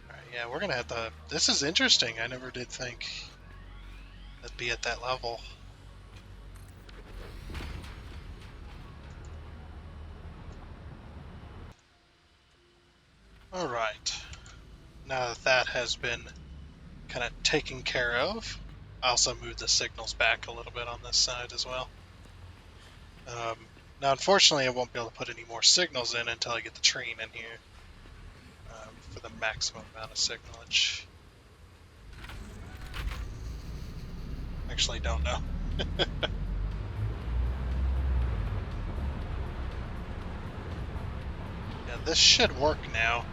Alright, yeah, we're gonna have to... This is interesting. I never did think that'd be at that level. Alright. Now that that has been kind of taken care of, I also moved the signals back a little bit on this side as well. Now, unfortunately, I won't be able to put any more signals in until I get the train in here for the maximum amount of signalage. Actually, don't know. Yeah, this should work now.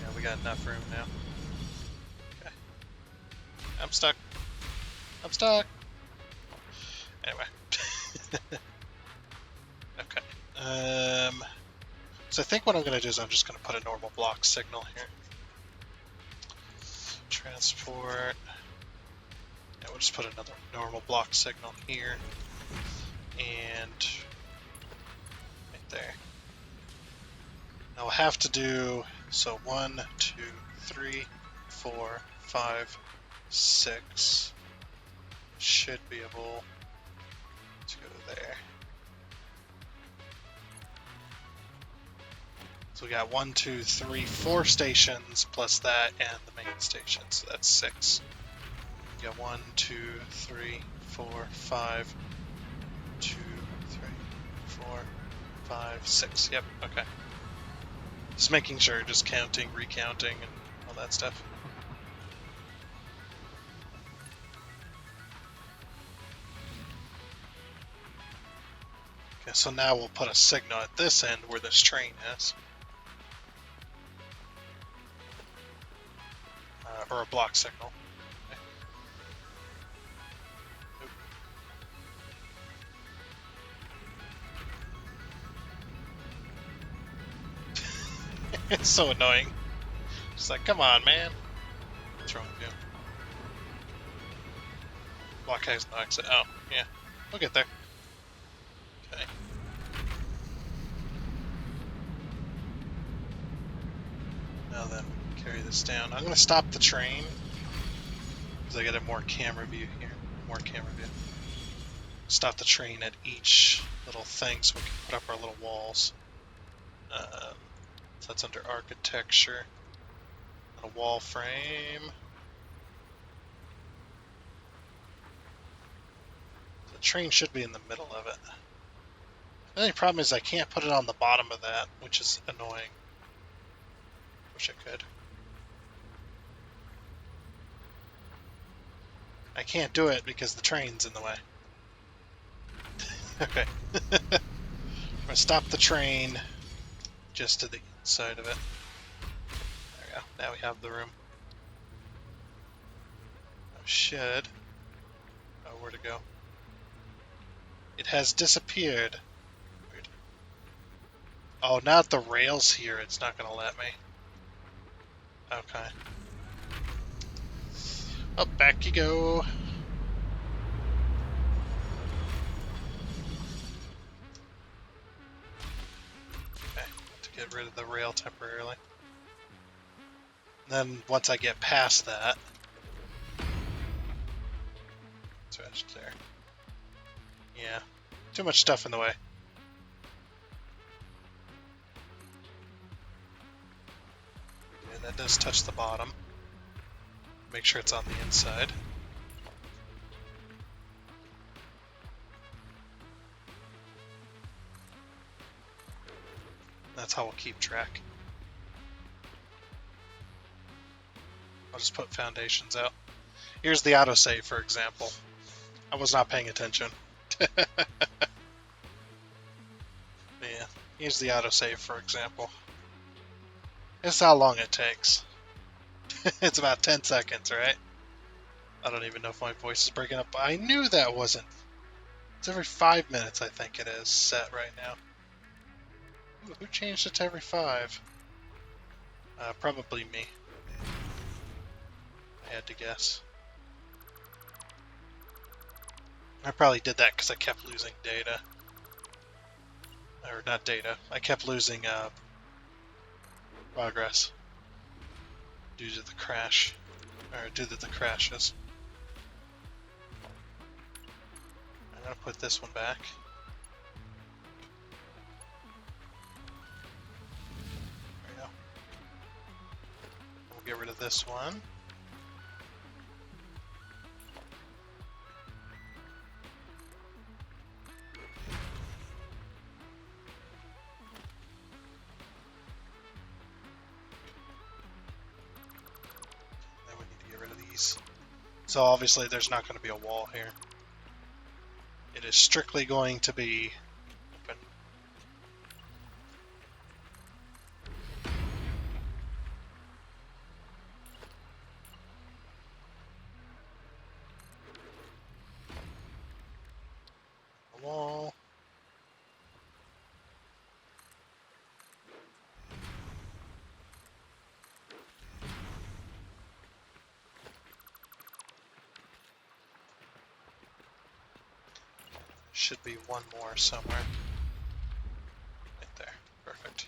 Yeah, we got enough room now. Okay. I'm stuck. I'm stuck. Anyway. Okay. So I think what I'm going to do is I'm just going to put a normal block signal here. Transport. Yeah, we'll just put another normal block signal here. And right there. Now we'll have to do, so 1, 2, 3, 4, 5, 6. Should be able to go there. So we got 1, 2, 3, 4 stations plus that and the main station, so that's 6. We got 1, 2, 3, 4, 5, 2, 3, 4, 5, 6. Yep, okay. Just making sure, just counting, recounting, and all that stuff. Okay, so now we'll put a signal at this end where this train is. Or a block signal. Okay. It's so annoying. It's like, come on, man. What's wrong with you? Block has no exit. Oh, yeah. We'll get there. Okay. Now then, carry this down. I'm going to stop the train because I get a more camera view here. More camera view. Stop the train at each little thing so we can put up our little walls. So that's under architecture. And a wall frame. The train should be in the middle of it. The only problem is I can't put it on the bottom of that, which is annoying. Wish I could. I can't do it because the train's in the way. Okay. I'm gonna stop the train just to the inside of it. There we go. Now we have the room. I should. Oh, where to go? It has disappeared. Weird. Oh, now that the rail's here, it's not gonna let me. Okay. Oh, back you go. Okay, to get rid of the rail temporarily. Then once I get past that, switch there. Yeah, too much stuff in the way. And that does touch the bottom. Make sure it's on the inside. That's how we'll keep track. I'll just put foundations out. Here's the autosave, for example. I was not paying attention. Yeah, here's the autosave, for example. This is how long it takes. It's about 10 seconds, right? I don't even know if my voice is breaking up. I knew that wasn't. It's every 5 minutes, I think it is set right now. Ooh, who changed it to every 5? Probably me. I had to guess. I probably did that because I kept losing data. Or not data. I kept losing progress due to the crash. Or due to the crashes. I'm going to put this one back. There we go. We'll get rid of this one. So obviously there's not going to be a wall here. It is strictly going to be open. A wall. Should be one more somewhere. Right there. Perfect.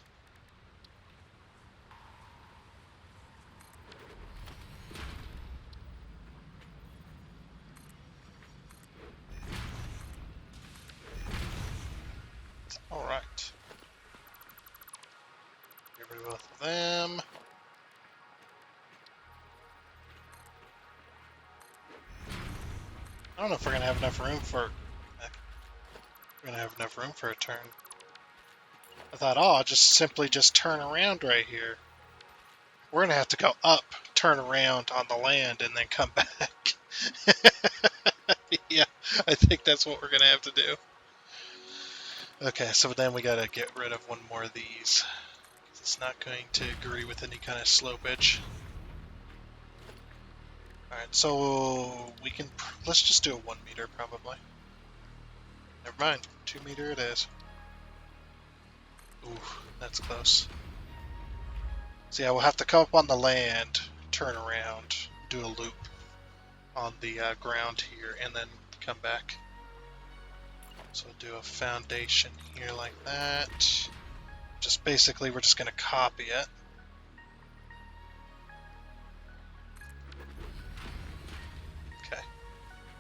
I don't know if we're gonna have enough room for. We're gonna have enough room for a turn. I thought, oh, I'll just turn around right here. We're gonna have to go up, turn around on the land, and then come back. Yeah, I think that's what we're gonna have to do. Okay, so then we gotta get rid of one more of these. It's not going to agree with any kind of slopage. Alright, so we can... Let's just do a 1 meter, probably. Never mind. 2 meter it is. Ooh, that's close. So yeah, we'll have to come up on the land, turn around, do a loop on the ground here, and then come back. So do a foundation here like that. Just basically, we're just going to copy it. Okay,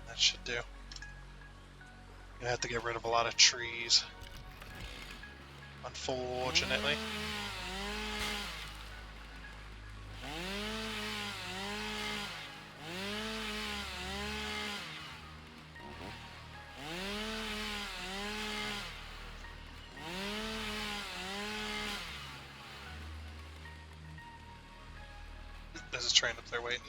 that should do. Gonna have to get rid of a lot of trees, unfortunately. There's a train up there waiting.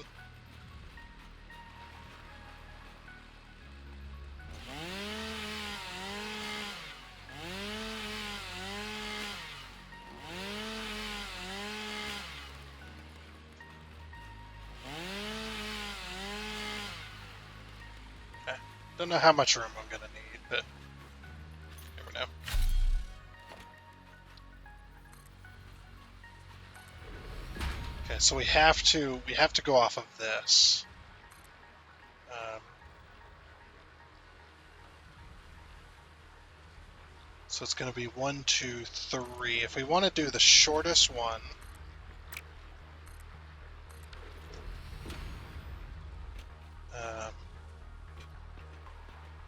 Okay. Don't know how much room I'm gonna need, but never know. Okay, so we have to go off of this. So it's going to be 1, 2, 3. If we want to do the shortest one, we're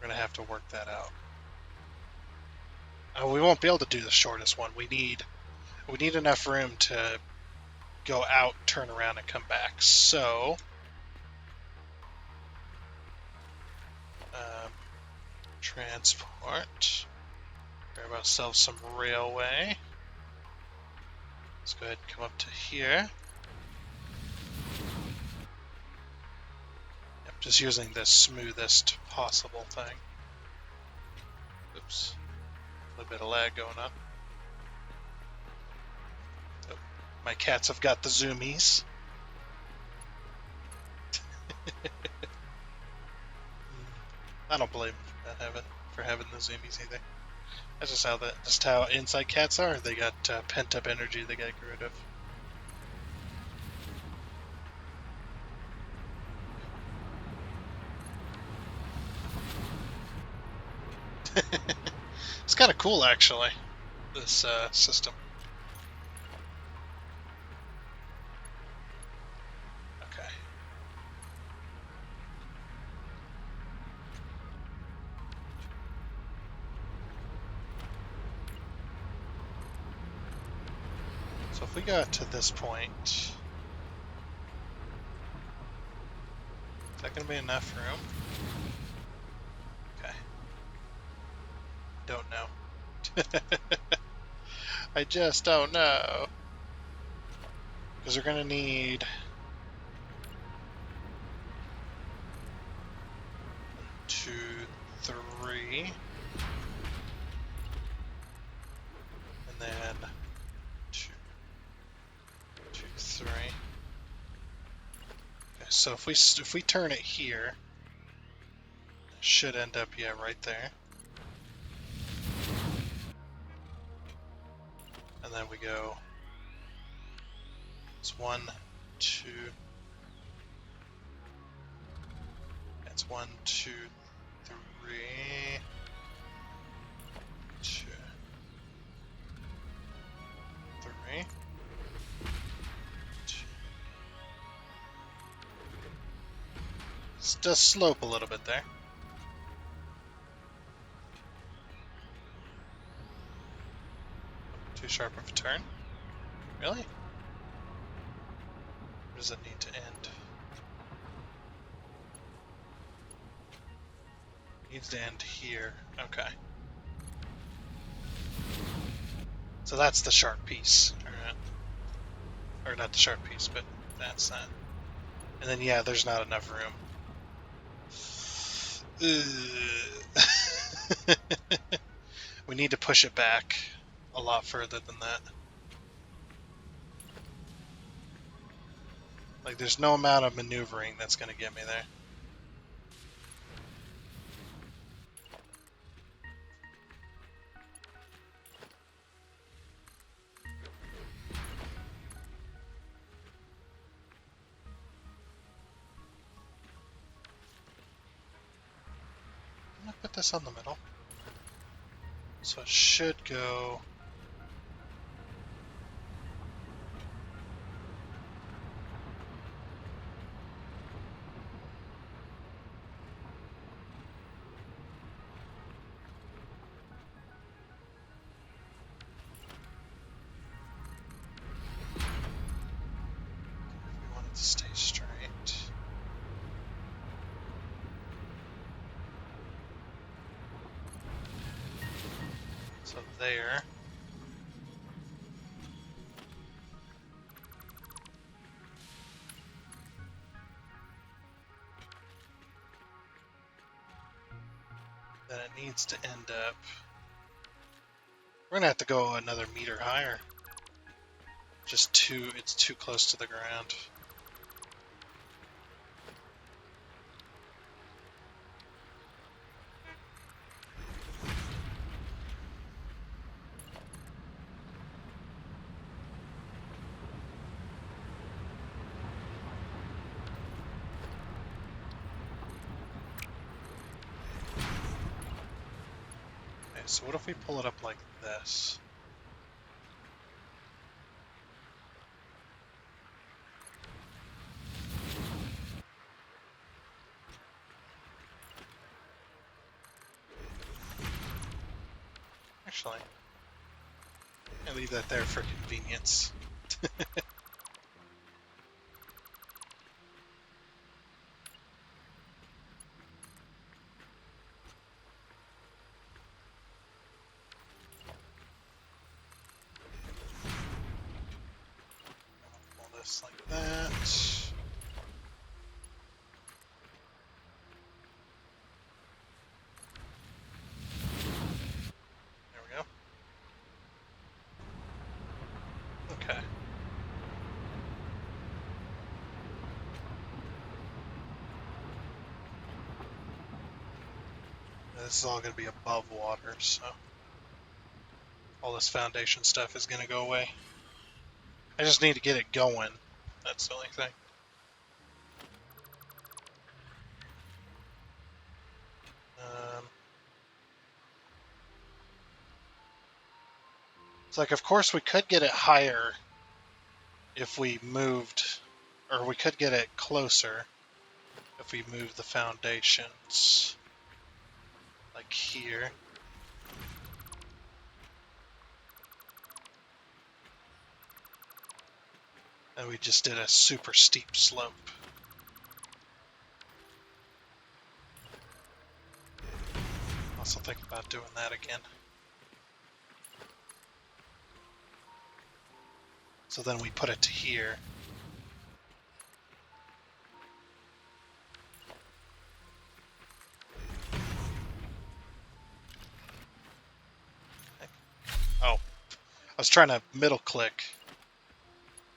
going to have to work that out. Oh, we won't be able to do the shortest one. We need enough room to go out, turn around, and come back. So, transport. Grab ourselves some railway. Let's go ahead and come up to here. Yep, just using the smoothest possible thing. Oops. A little bit of lag going on. Oh, my cats have got the zoomies. I don't blame them for having the zoomies either. That's just how inside cats are. They got pent up energy they gotta get rid of. It's kind of cool, actually, this system. Okay. So if we got to this point, is that going to be enough room? Okay. Don't know. I just don't know. Because we're going to need... 2, 3. And then 2, 3. Okay, so if we turn it here, it should end up, yeah, right there. And then we go, it's 1, 2, it's 1, 2, 3, 2, 3, 2. It does slope a little bit there. Too sharp of a turn? Really? Where does it need to end? Needs to end here. Okay. So that's the sharp piece. Or not the sharp piece, but that's that. And then, yeah, there's not enough room. We need to push it back a lot further than that. Like, there's no amount of maneuvering that's going to get me there. I'm going to put this on the middle. So it should go... We want it to stay straight. So there. Then it needs to end up... We're going to have to go another meter higher. It's too close to the ground. Okay, so what if we pull it up like this? Actually, I leave that there for convenience. Pull this like that. There we go. Okay. This is all going to be above water, so all this foundation stuff is going to go away. I just need to get it going. That's the only thing. It's like, of course, we could get it higher if we moved, or we could get it closer if we move the foundations like here. And we just did a super steep slope. Also think about doing that again. So then we put it to here. Oh, I was trying to middle click.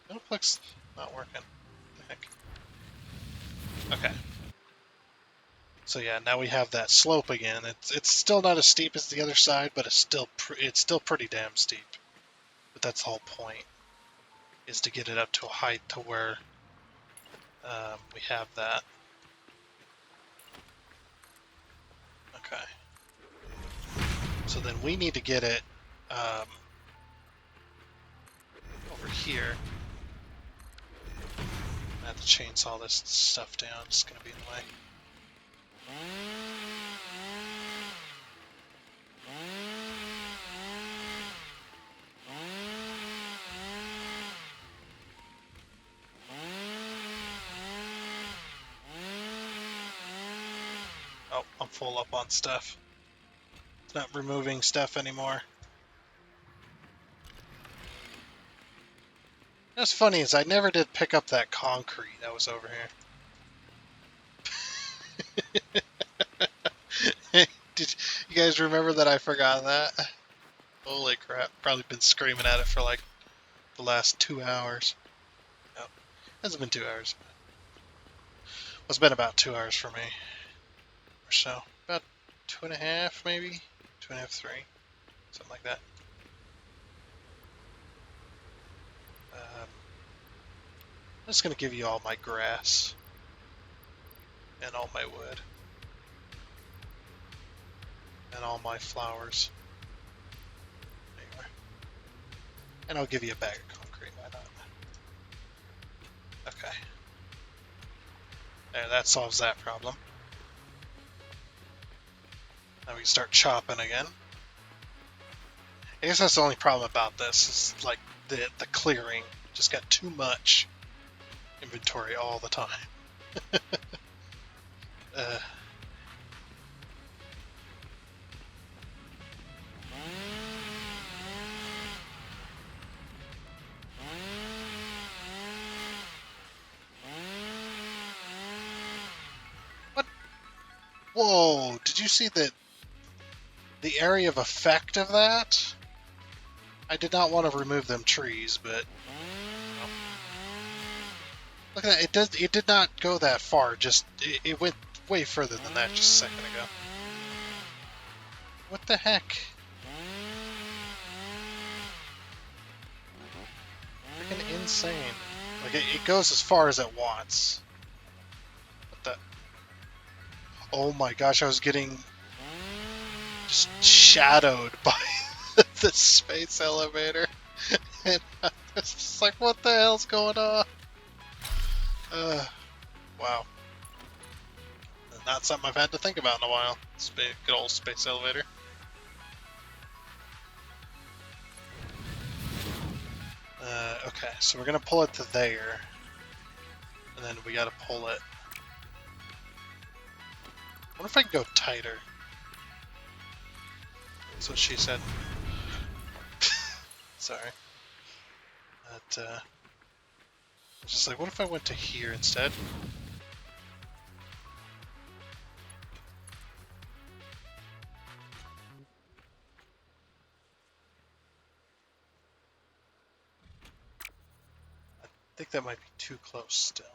Middle click's not working. What the heck? Okay. So yeah, now we have that slope again. It's still not as steep as the other side, but it's still pretty damn steep. But that's the whole point, is to get it up to a height to where we have that. Okay. So then we need to get it over here. I have to chainsaw this stuff down. It's going to be in the way. Oh, I'm full up on stuff. It's not removing stuff anymore. What's funny is I never did pick up that concrete that was over here. Did you guys remember that I forgot that? Holy crap. Probably been screaming at it for like the last 2 hours. No, it hasn't been 2 hours. Well, it's been about 2 hours for me. Or so. About 2.5 maybe? 2.5, 3. Something like that. I'm just going to give you all my grass. And all my wood. And all my flowers. Anyway. And I'll give you a bag of concrete, why not? Okay. There, that solves that problem. Now we can start chopping again. I guess that's the only problem about this, is like the clearing. Just got too much inventory all the time. uh, what? Whoa, did you see the area of effect of that? I did not want to remove them trees, but look at that. It did not go that far. Just it went way further than that just a second ago. What the heck? Freaking insane. Like it goes as far as it wants. What the? Oh my gosh! I was getting just shadowed by the space elevator, and I was just like, "What the hell's going on?" Wow. Not something I've had to think about in a while. Good old space elevator. Okay, so we're gonna pull it to there, and then we gotta pull it. I wonder if I can go tighter. That's what she said. Sorry. But, I was just like, what if I went to here instead? I think that might be too close still.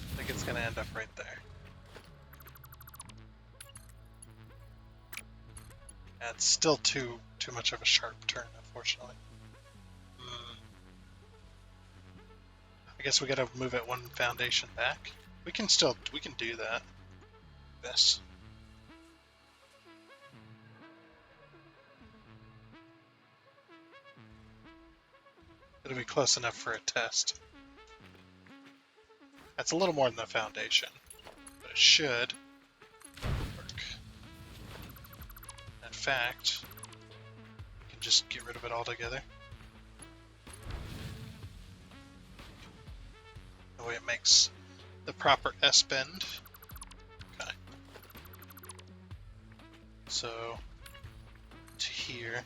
I think it's gonna end up right there. Yeah, it's still too much of a sharp turn, unfortunately. I guess we gotta move it one foundation back. We can do that. This. It'll be close enough for a test. That's a little more than the foundation, but it should work. In fact, we can just get rid of it altogether. That way it makes the proper S-bend. Okay. So, to here.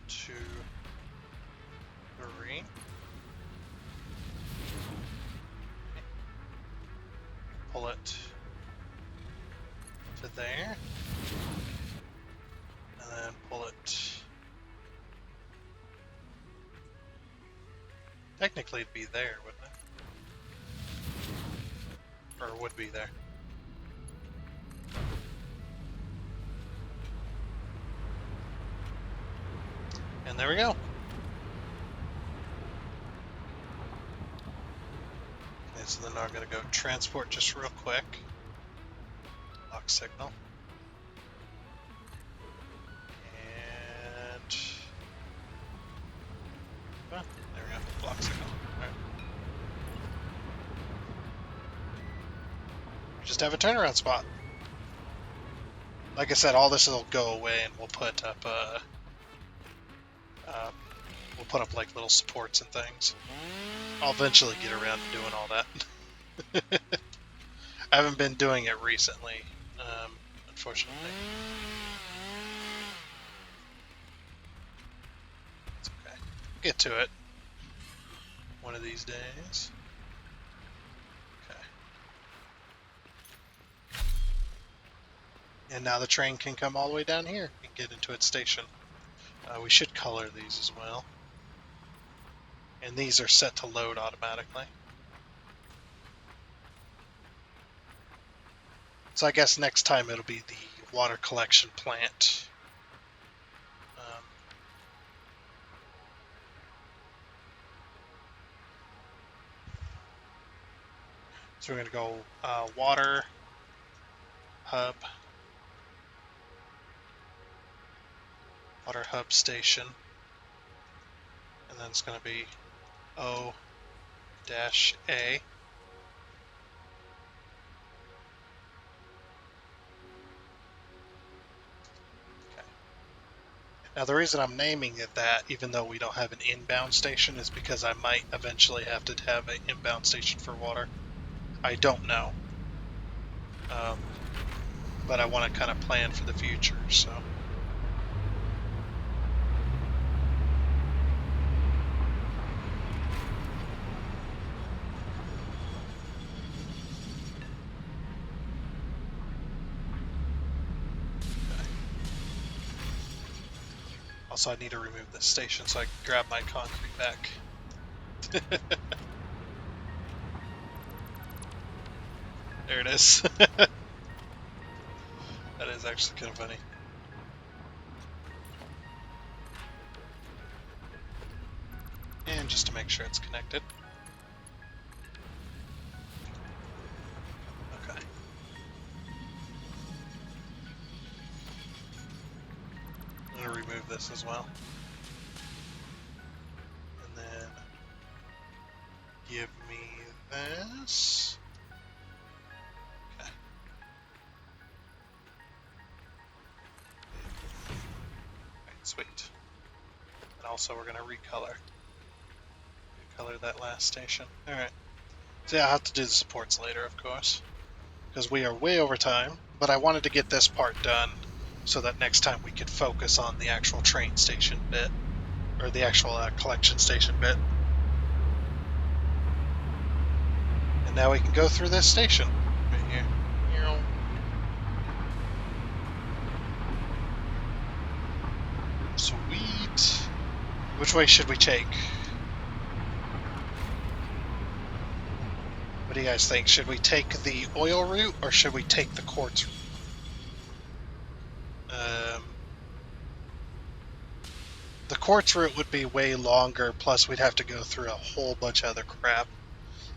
Two, three. Pull it to there, and then pull it Technically it'd be there, wouldn't it? Or would be there. And there we go. Okay, so then I'm going to go transport just real quick. Lock signal. And... oh, there we go. Block signal. Alright. We just have a turnaround spot. Like I said, all this will go away and we'll put up like little supports and things. I'll eventually get around to doing all that. I haven't been doing it recently, unfortunately. It's okay. We'll get to it one of these days. Okay. And now the train can come all the way down here and get into its station. We should color these as well. And these are set to load automatically. So I guess next time it'll be the water collection plant. So we're going to go water hub station, and then it's going to be O-A. Okay. Now the reason I'm naming it that, even though we don't have an inbound station, is because I might eventually have to have an inbound station for water. I don't know. But I want to kind of plan for the future, so... Also, I need to remove this station so I can grab my concrete back. There it is. That is actually kind of funny. And just to make sure it's connected. Okay. I'm going to remove this as well. And then give me this. Okay. Right, sweet. And also we're going to recolor that last station. Alright. So yeah, I'll have to do the supports later, of course. Because we are way over time. But I wanted to get this part done so that next time we could focus on the actual train station bit. Or the actual collection station bit. And now we can go through this station. Right here. Sweet. Which way should we take? What do you guys think? Should we take the oil route or should we take the quartz route? The quartz route would be way longer, plus we'd have to go through a whole bunch of other crap.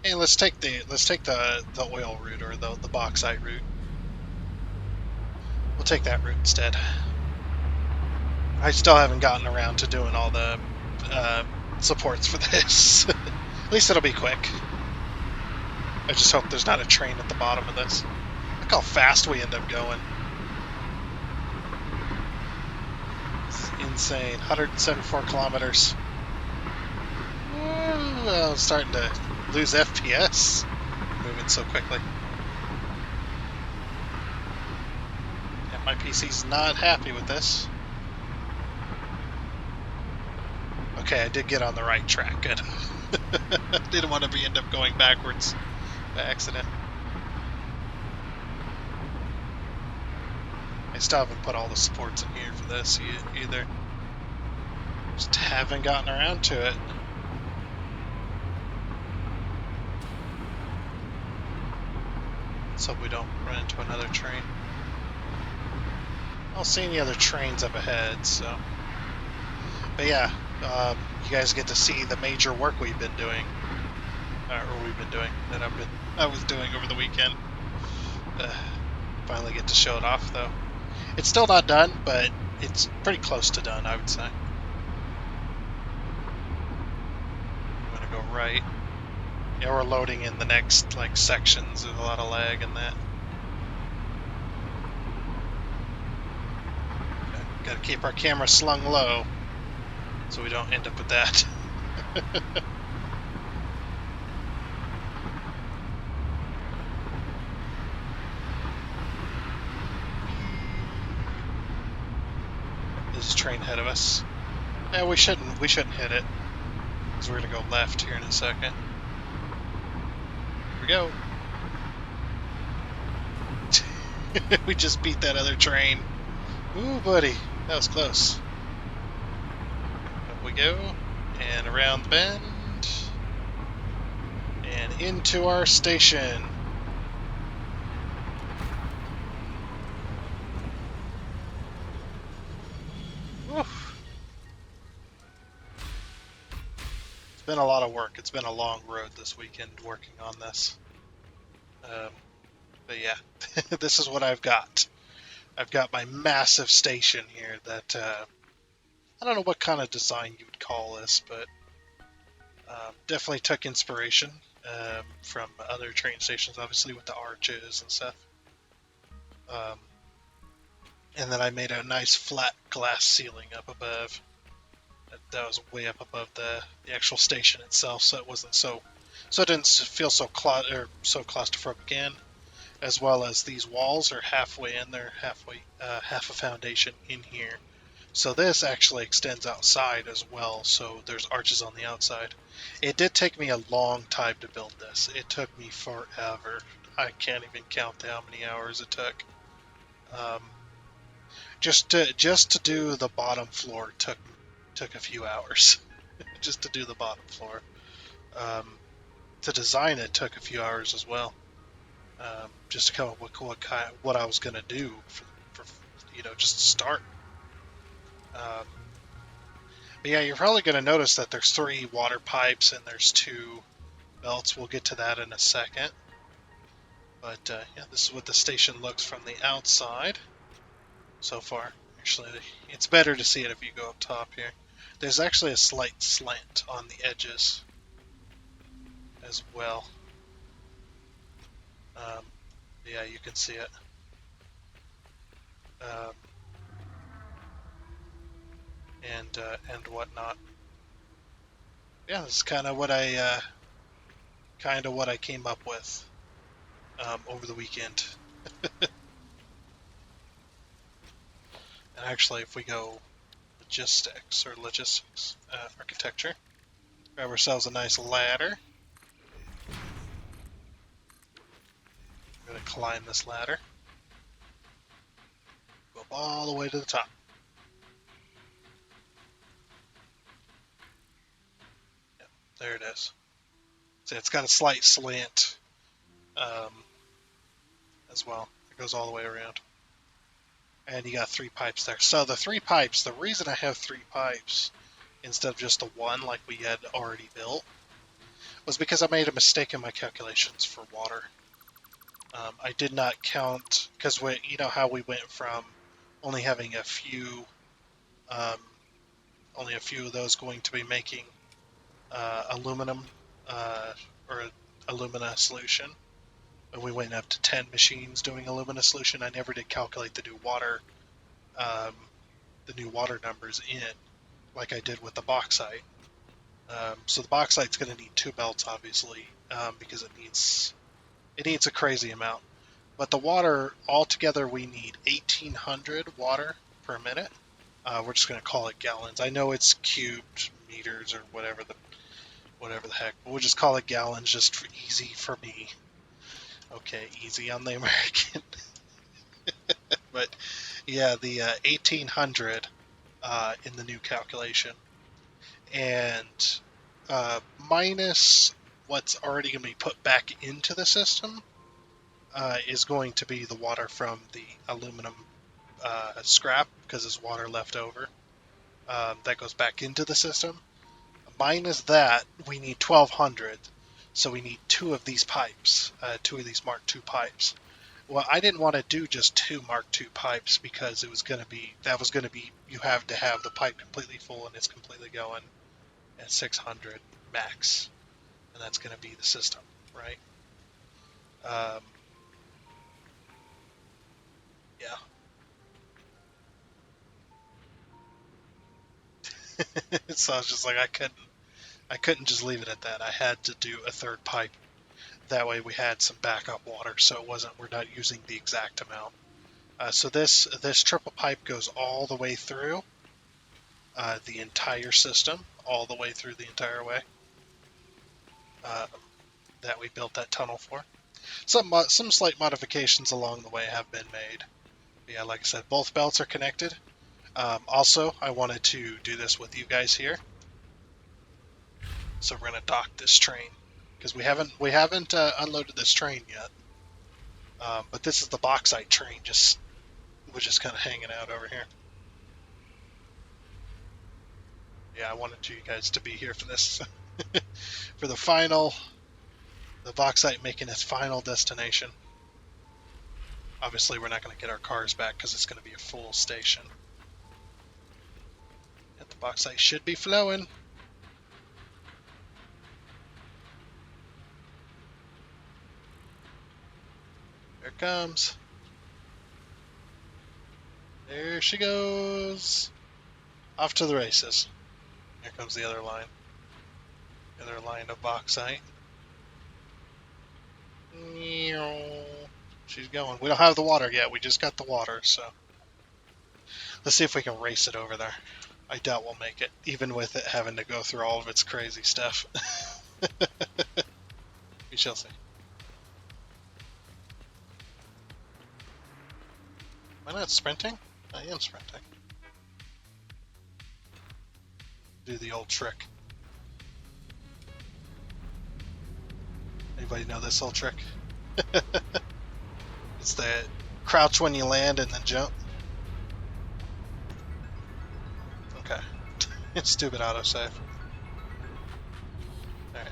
And let's take the oil route or the bauxite route. We'll take that route instead. I still haven't gotten around to doing all the supports for this. At least it'll be quick. I just hope there's not a train at the bottom of this. Look how fast we end up going. It's insane. 174 kilometers. Well, I'm starting to lose FPS. Moving so quickly. Yeah, my PC's not happy with this. Okay, I did get on the right track. Good. Didn't want to end up going backwards by accident. I still haven't put all the supports in here for this either. Just haven't gotten around to it. Let's hope we don't run into another train. I don't see any other trains up ahead, so. But yeah, you guys get to see the major work we've been doing, that I was doing over the weekend. Finally get to show it off though. It's still not done, but it's pretty close to done, I would say. I'm gonna go right. Yeah, we're loading in the next sections. There's a lot of lag in that. Okay. Gotta keep our camera slung low so we don't end up with that. There's a train ahead of us. Yeah, we shouldn't hit it because we're gonna go left here in a second. Here we go. We just beat that other train. Ooh, buddy, that was close. Up we go, and around the bend, and into our station. Oof. It's been a lot of work. It's been a long road this weekend working on this. But yeah, this is what I've got. I've got my massive station here that I don't know what kind of design you would call this, but definitely took inspiration from other train stations, obviously with the arches and stuff. And then I made a nice flat glass ceiling up above. That was way up above the actual station itself, so it wasn't so it didn't feel so claustrophobic in. As well as these walls are halfway in there, half a foundation in here. So this actually extends outside as well, so there's arches on the outside. It did take me a long time to build this. It took me forever. I can't even count how many hours it took. Just to do the bottom floor took a few hours. Just to do the bottom floor. To design it took a few hours as well. Just to come up with what I was gonna do for just to start. But yeah, you're probably gonna notice that there's 3 water pipes and there's 2 belts. We'll get to that in a second. But yeah, this is what the station looks from the outside so far. Actually, it's better to see it if you go up top here. There's actually a slight slant on the edges as well. Yeah, you can see it. Um, and whatnot. Yeah, this is kind of what I came up with over the weekend. And actually, if we go logistics architecture, grab ourselves a nice ladder. I'm going to climb this ladder. Go up all the way to the top. Yep, there it is. See, it's got a slight slant as well. It goes all the way around. And you got 3 pipes there. So the 3 pipes, the reason I have 3 pipes instead of just the 1 like we had already built was because I made a mistake in my calculations for water. I did not count, because you know how we went from only having a few of those going to be making aluminum or alumina solution. And we went up to 10 machines doing alumina solution. I never did calculate the new water numbers in, like I did with the bauxite. So the bauxite's going to need 2 belts, obviously, because it needs a crazy amount. But the water altogether, we need 1,800 water per minute. We're just going to call it gallons. I know it's cubed meters or whatever the heck, but we'll just call it gallons just for easy for me. Okay, easy on the American. But yeah, the 1,800 in the new calculation, and minus what's already going to be put back into the system, is going to be the water from the aluminum scrap, because there's water left over. That goes back into the system. Minus that, we need 1,200. So we need two of these pipes, two of these Mark II pipes. Well, I didn't want to do just two Mark II pipes because it was going to be, you have to have the pipe completely full and it's completely going at 600 max. And that's going to be the system, right? Yeah. So I was just like, I couldn't just leave it at that. I had to do a third pipe. That way we had some backup water, so we're not using the exact amount. So this triple pipe goes all the way through the entire system, all the way through the entire way uh, that we built that tunnel for. Some slight modifications along the way have been made. But yeah, like I said, both belts are connected. Also, I wanted to do this with you guys here. So we're gonna dock this train because we haven't unloaded this train yet. But this is the bauxite train, was just kind of hanging out over here. Yeah, I wanted you guys to be here for this, for the bauxite making its final destination. Obviously, we're not going to get our cars back because it's going to be a full station. And the bauxite should be flowing. There it comes. There she goes. Off to the races. Here comes the other line. The other line of bauxite. She's going. We don't have the water yet. We just got the water, so let's see if we can race it over there. I doubt we'll make it, even with it having to go through all of its crazy stuff. We shall see. Am I not sprinting? I am sprinting. Do the old trick. Anybody know this old trick? It's the crouch when you land and then jump. Okay. Stupid autosave. Alright.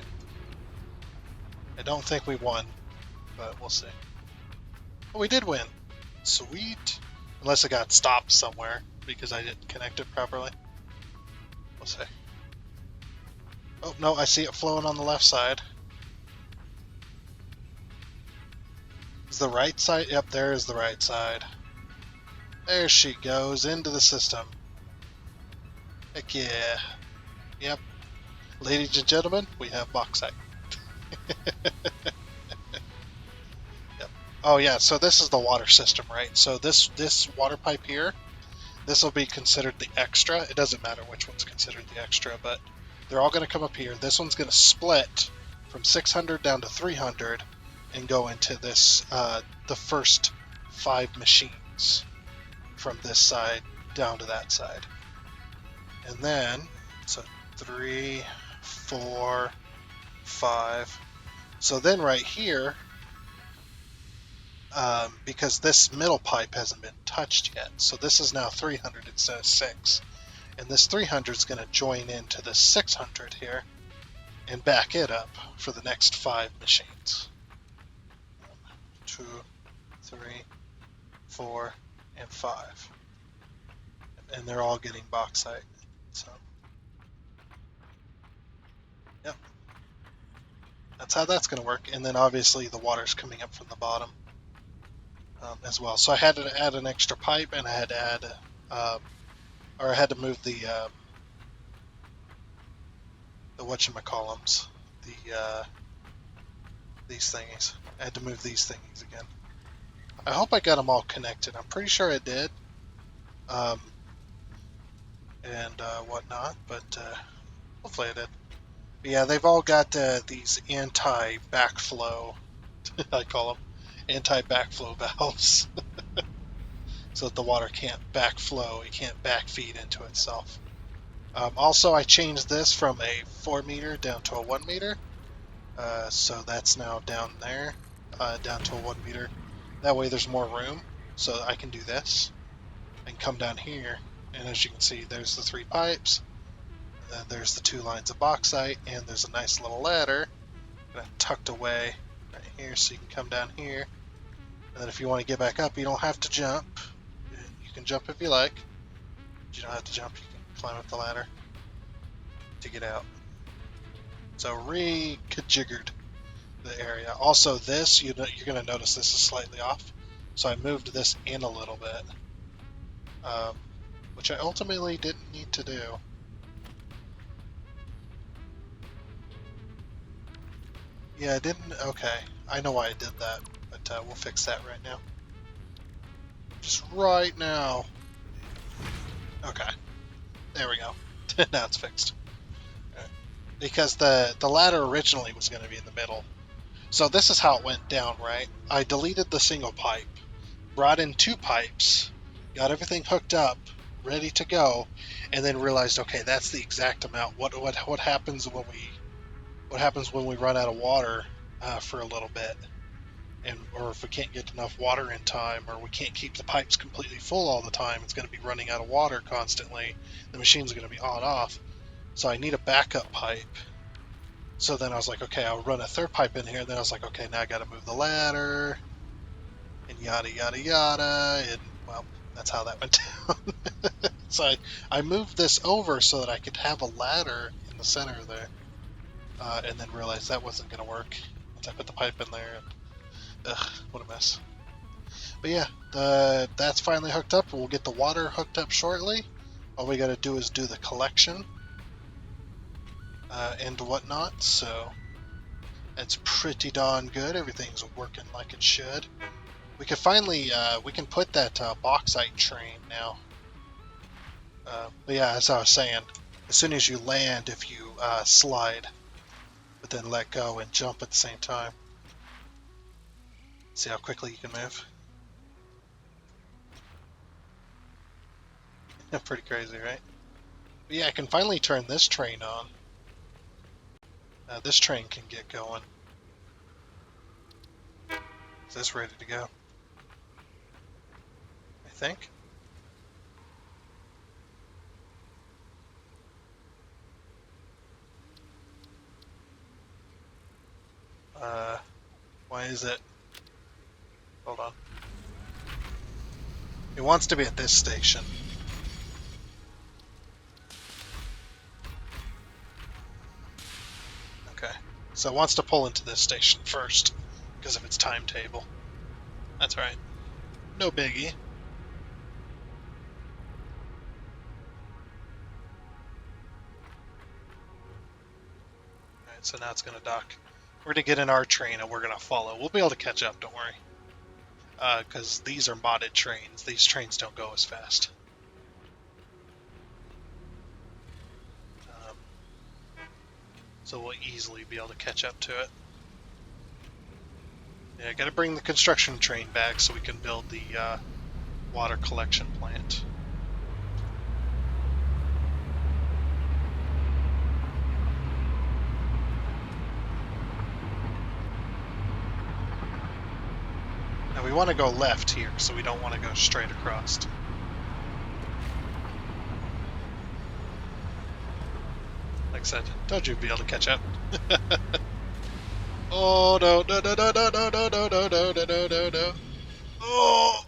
I don't think we won, but we'll see. Oh, we did win. Sweet. Unless it got stopped somewhere because I didn't connect it properly. We'll see. Oh, no, I see it flowing on the left side. Is the right side? Yep, there is the right side. There she goes into the system. Heck yeah. Yep. Ladies and gentlemen, we have bauxite. Yep. Oh yeah, so this is the water system, right? So this water pipe here, this will be considered the extra. It doesn't matter which one's considered the extra, but they're all going to come up here. This one's going to split from 600 down to 300 and go into this, the first 5 machines from this side down to that side. And then, so 3, 4, 5. So then right here, because this middle pipe hasn't been touched yet, so this is now 300 instead of 6. And this 300 is going to join into this 600 here and back it up for the next 5 machines. 1, 2, 3, 4, and 5. And they're all getting bauxite. So, yep. That's how that's going to work. And then obviously the water's coming up from the bottom as well. So I had to add an extra pipe, and I had to add, or I had to move the whatchamacallums, these thingies. I had to move these thingies again. I hope I got them all connected. I'm pretty sure I did. And whatnot, but hopefully I did. But yeah, they've all got these anti-backflow, I call them, anti-backflow valves. So that the water can't backflow, it can't backfeed into itself. Also, I changed this from a 4 meter down to a 1 meter. So that's now down there. down to a 1 meter. That way there's more room, so I can do this and come down here. And as you can see, there's the 3 pipes, and there's the 2 lines of bauxite, and there's a nice little ladder tucked away right here, so you can come down here. And then if you want to get back up, you don't have to jump. You can jump if you like, but you don't have to jump. You can climb up the ladder to get out. So re-kajiggered the area. Also, this, you're going to notice this is slightly off. So I moved this in a little bit, which I ultimately didn't need to do. Yeah, I didn't. Okay, I know why I did that, but we'll fix that right now. Just right now. Okay, there we go. Now it's fixed. Okay. Because the ladder originally was going to be in the middle. So this is how it went down, right? I deleted the single pipe, brought in 2 pipes, got everything hooked up, ready to go, and then realized, okay, that's the exact amount. What happens when we run out of water for a little bit, or if we can't get enough water in time, or we can't keep the pipes completely full all the time, it's going to be running out of water constantly. The machine's going to be on off. So I need a backup pipe. So then I was like, okay, I'll run a 3rd pipe in here. And then I was like, okay, now I got to move the ladder, and yada yada yada, and well, that's how that went down. So I moved this over so that I could have a ladder in the center there, and then realized that wasn't going to work once I put the pipe in there. Ugh, what a mess. But yeah, that's finally hooked up. We'll get the water hooked up shortly. All we got to do is do the collection and whatnot. So it's pretty darn good. Everything's working like it should. We can finally we can put that bauxite train now. But yeah, as I was saying, as soon as you land, if you slide, but then let go and jump at the same time. See how quickly you can move. Pretty crazy, right? But yeah, I can finally turn this train on. This train can get going. Is this ready to go? I think. Why is it? Hold on. It wants to be at this station. Okay. So it wants to pull into this station first because of its timetable. That's right. No biggie. Alright, so now it's going to dock. We're going to get in our train and we're going to follow. We'll be able to catch up, don't worry. Because these are modded trains. These trains don't go as fast. So we'll easily be able to catch up to it. Yeah, got to bring the construction train back so we can build the water collection plant. Now we want to go left here, so we don't want to go straight across. Like I said, told you we'd be able to catch up. Oh no no no no no no no no no no no no no! Oh!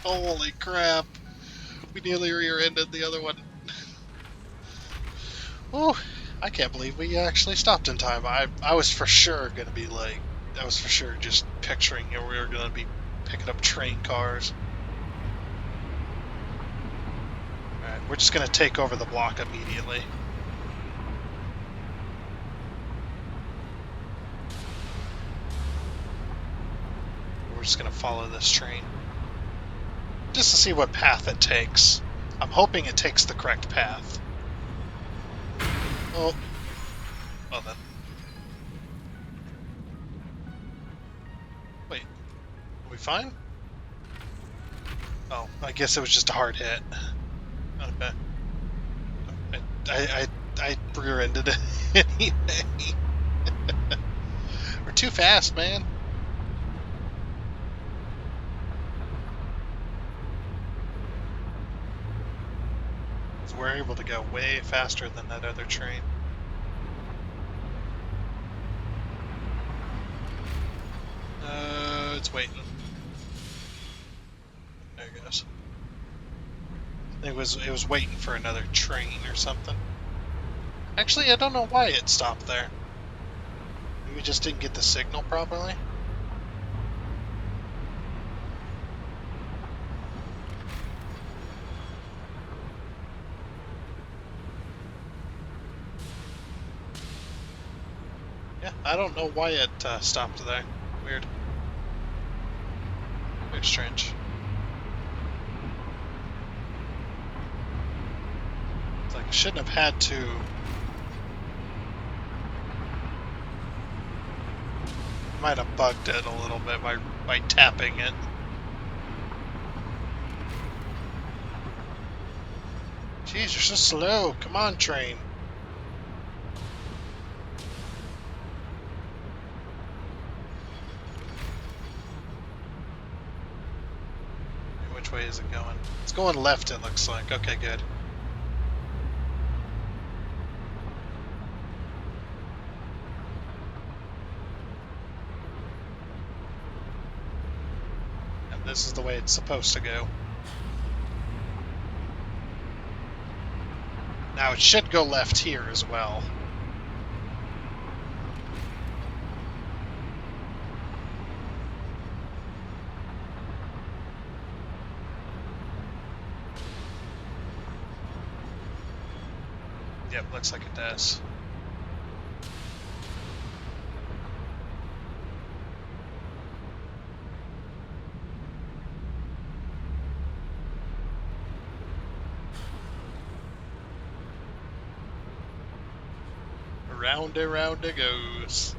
Holy crap! We nearly rear-ended the other one. Oh, I can't believe we actually stopped in time. I was for sure gonna be late. I was for sure just picturing we were gonna be picking up train cars. Alright, we're just gonna take over the block immediately. We're just gonna follow this train. Just to see what path it takes. I'm hoping it takes the correct path. Oh. Well then. Wait. Are we fine? Oh, I guess it was just a hard hit. Okay. I rear-ended it anyway. We're too fast, man. 'Cause we're able to go way faster than that other train. It's waiting. There it goes. It was waiting for another train or something. Actually, I don't know why it stopped there. Maybe we just didn't get the signal properly. Yeah, I don't know why it stopped there. Weird. Very strange. It's like I shouldn't have had to. Might have bugged it a little bit by tapping it. Jeez, you're so slow. Come on, train. Which way is it going? It's going left, it looks like. Okay, good. And this is the way it's supposed to go. Now it should go left here as well. Yep, looks like it does. Round and round it goes.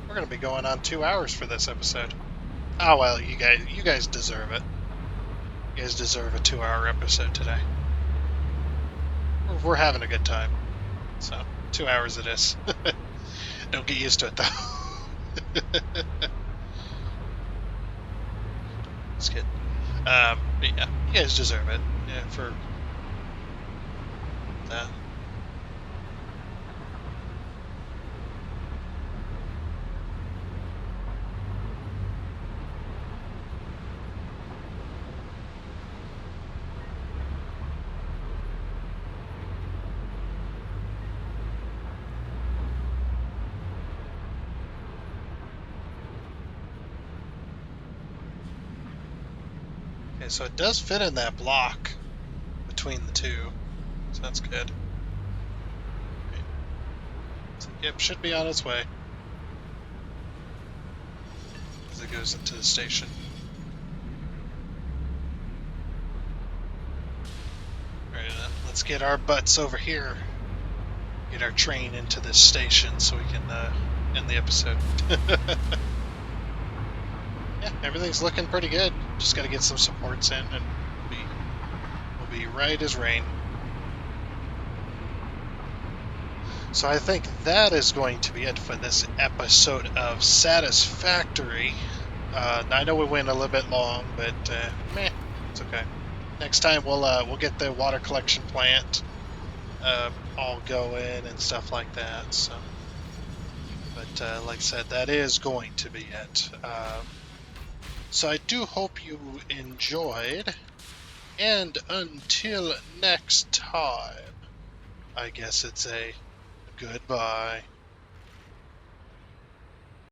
We're gonna be going on 2 hours for this episode. Oh well, you guys deserve it. You guys deserve a 2-hour episode today. We're having a good time. So, 2 hours it is. Don't get used to it, though. Just kidding. But yeah, you guys deserve it. Yeah, for that. Okay, so it does fit in that block between the two, so that's good. Okay. So, yep, should be on its way as it goes into the station. Alright, let's get our butts over here. Get our train into this station so we can end the episode. Yeah, everything's looking pretty good. Just got to get some supports in, and we'll be right as rain. So I think that is going to be it for this episode of Satisfactory. I know we went a little bit long, but meh, it's okay. Next time we'll get the water collection plant all going and stuff like that. So, but like I said, that is going to be it. So I do hope you enjoyed, and until next time, I guess it's a goodbye.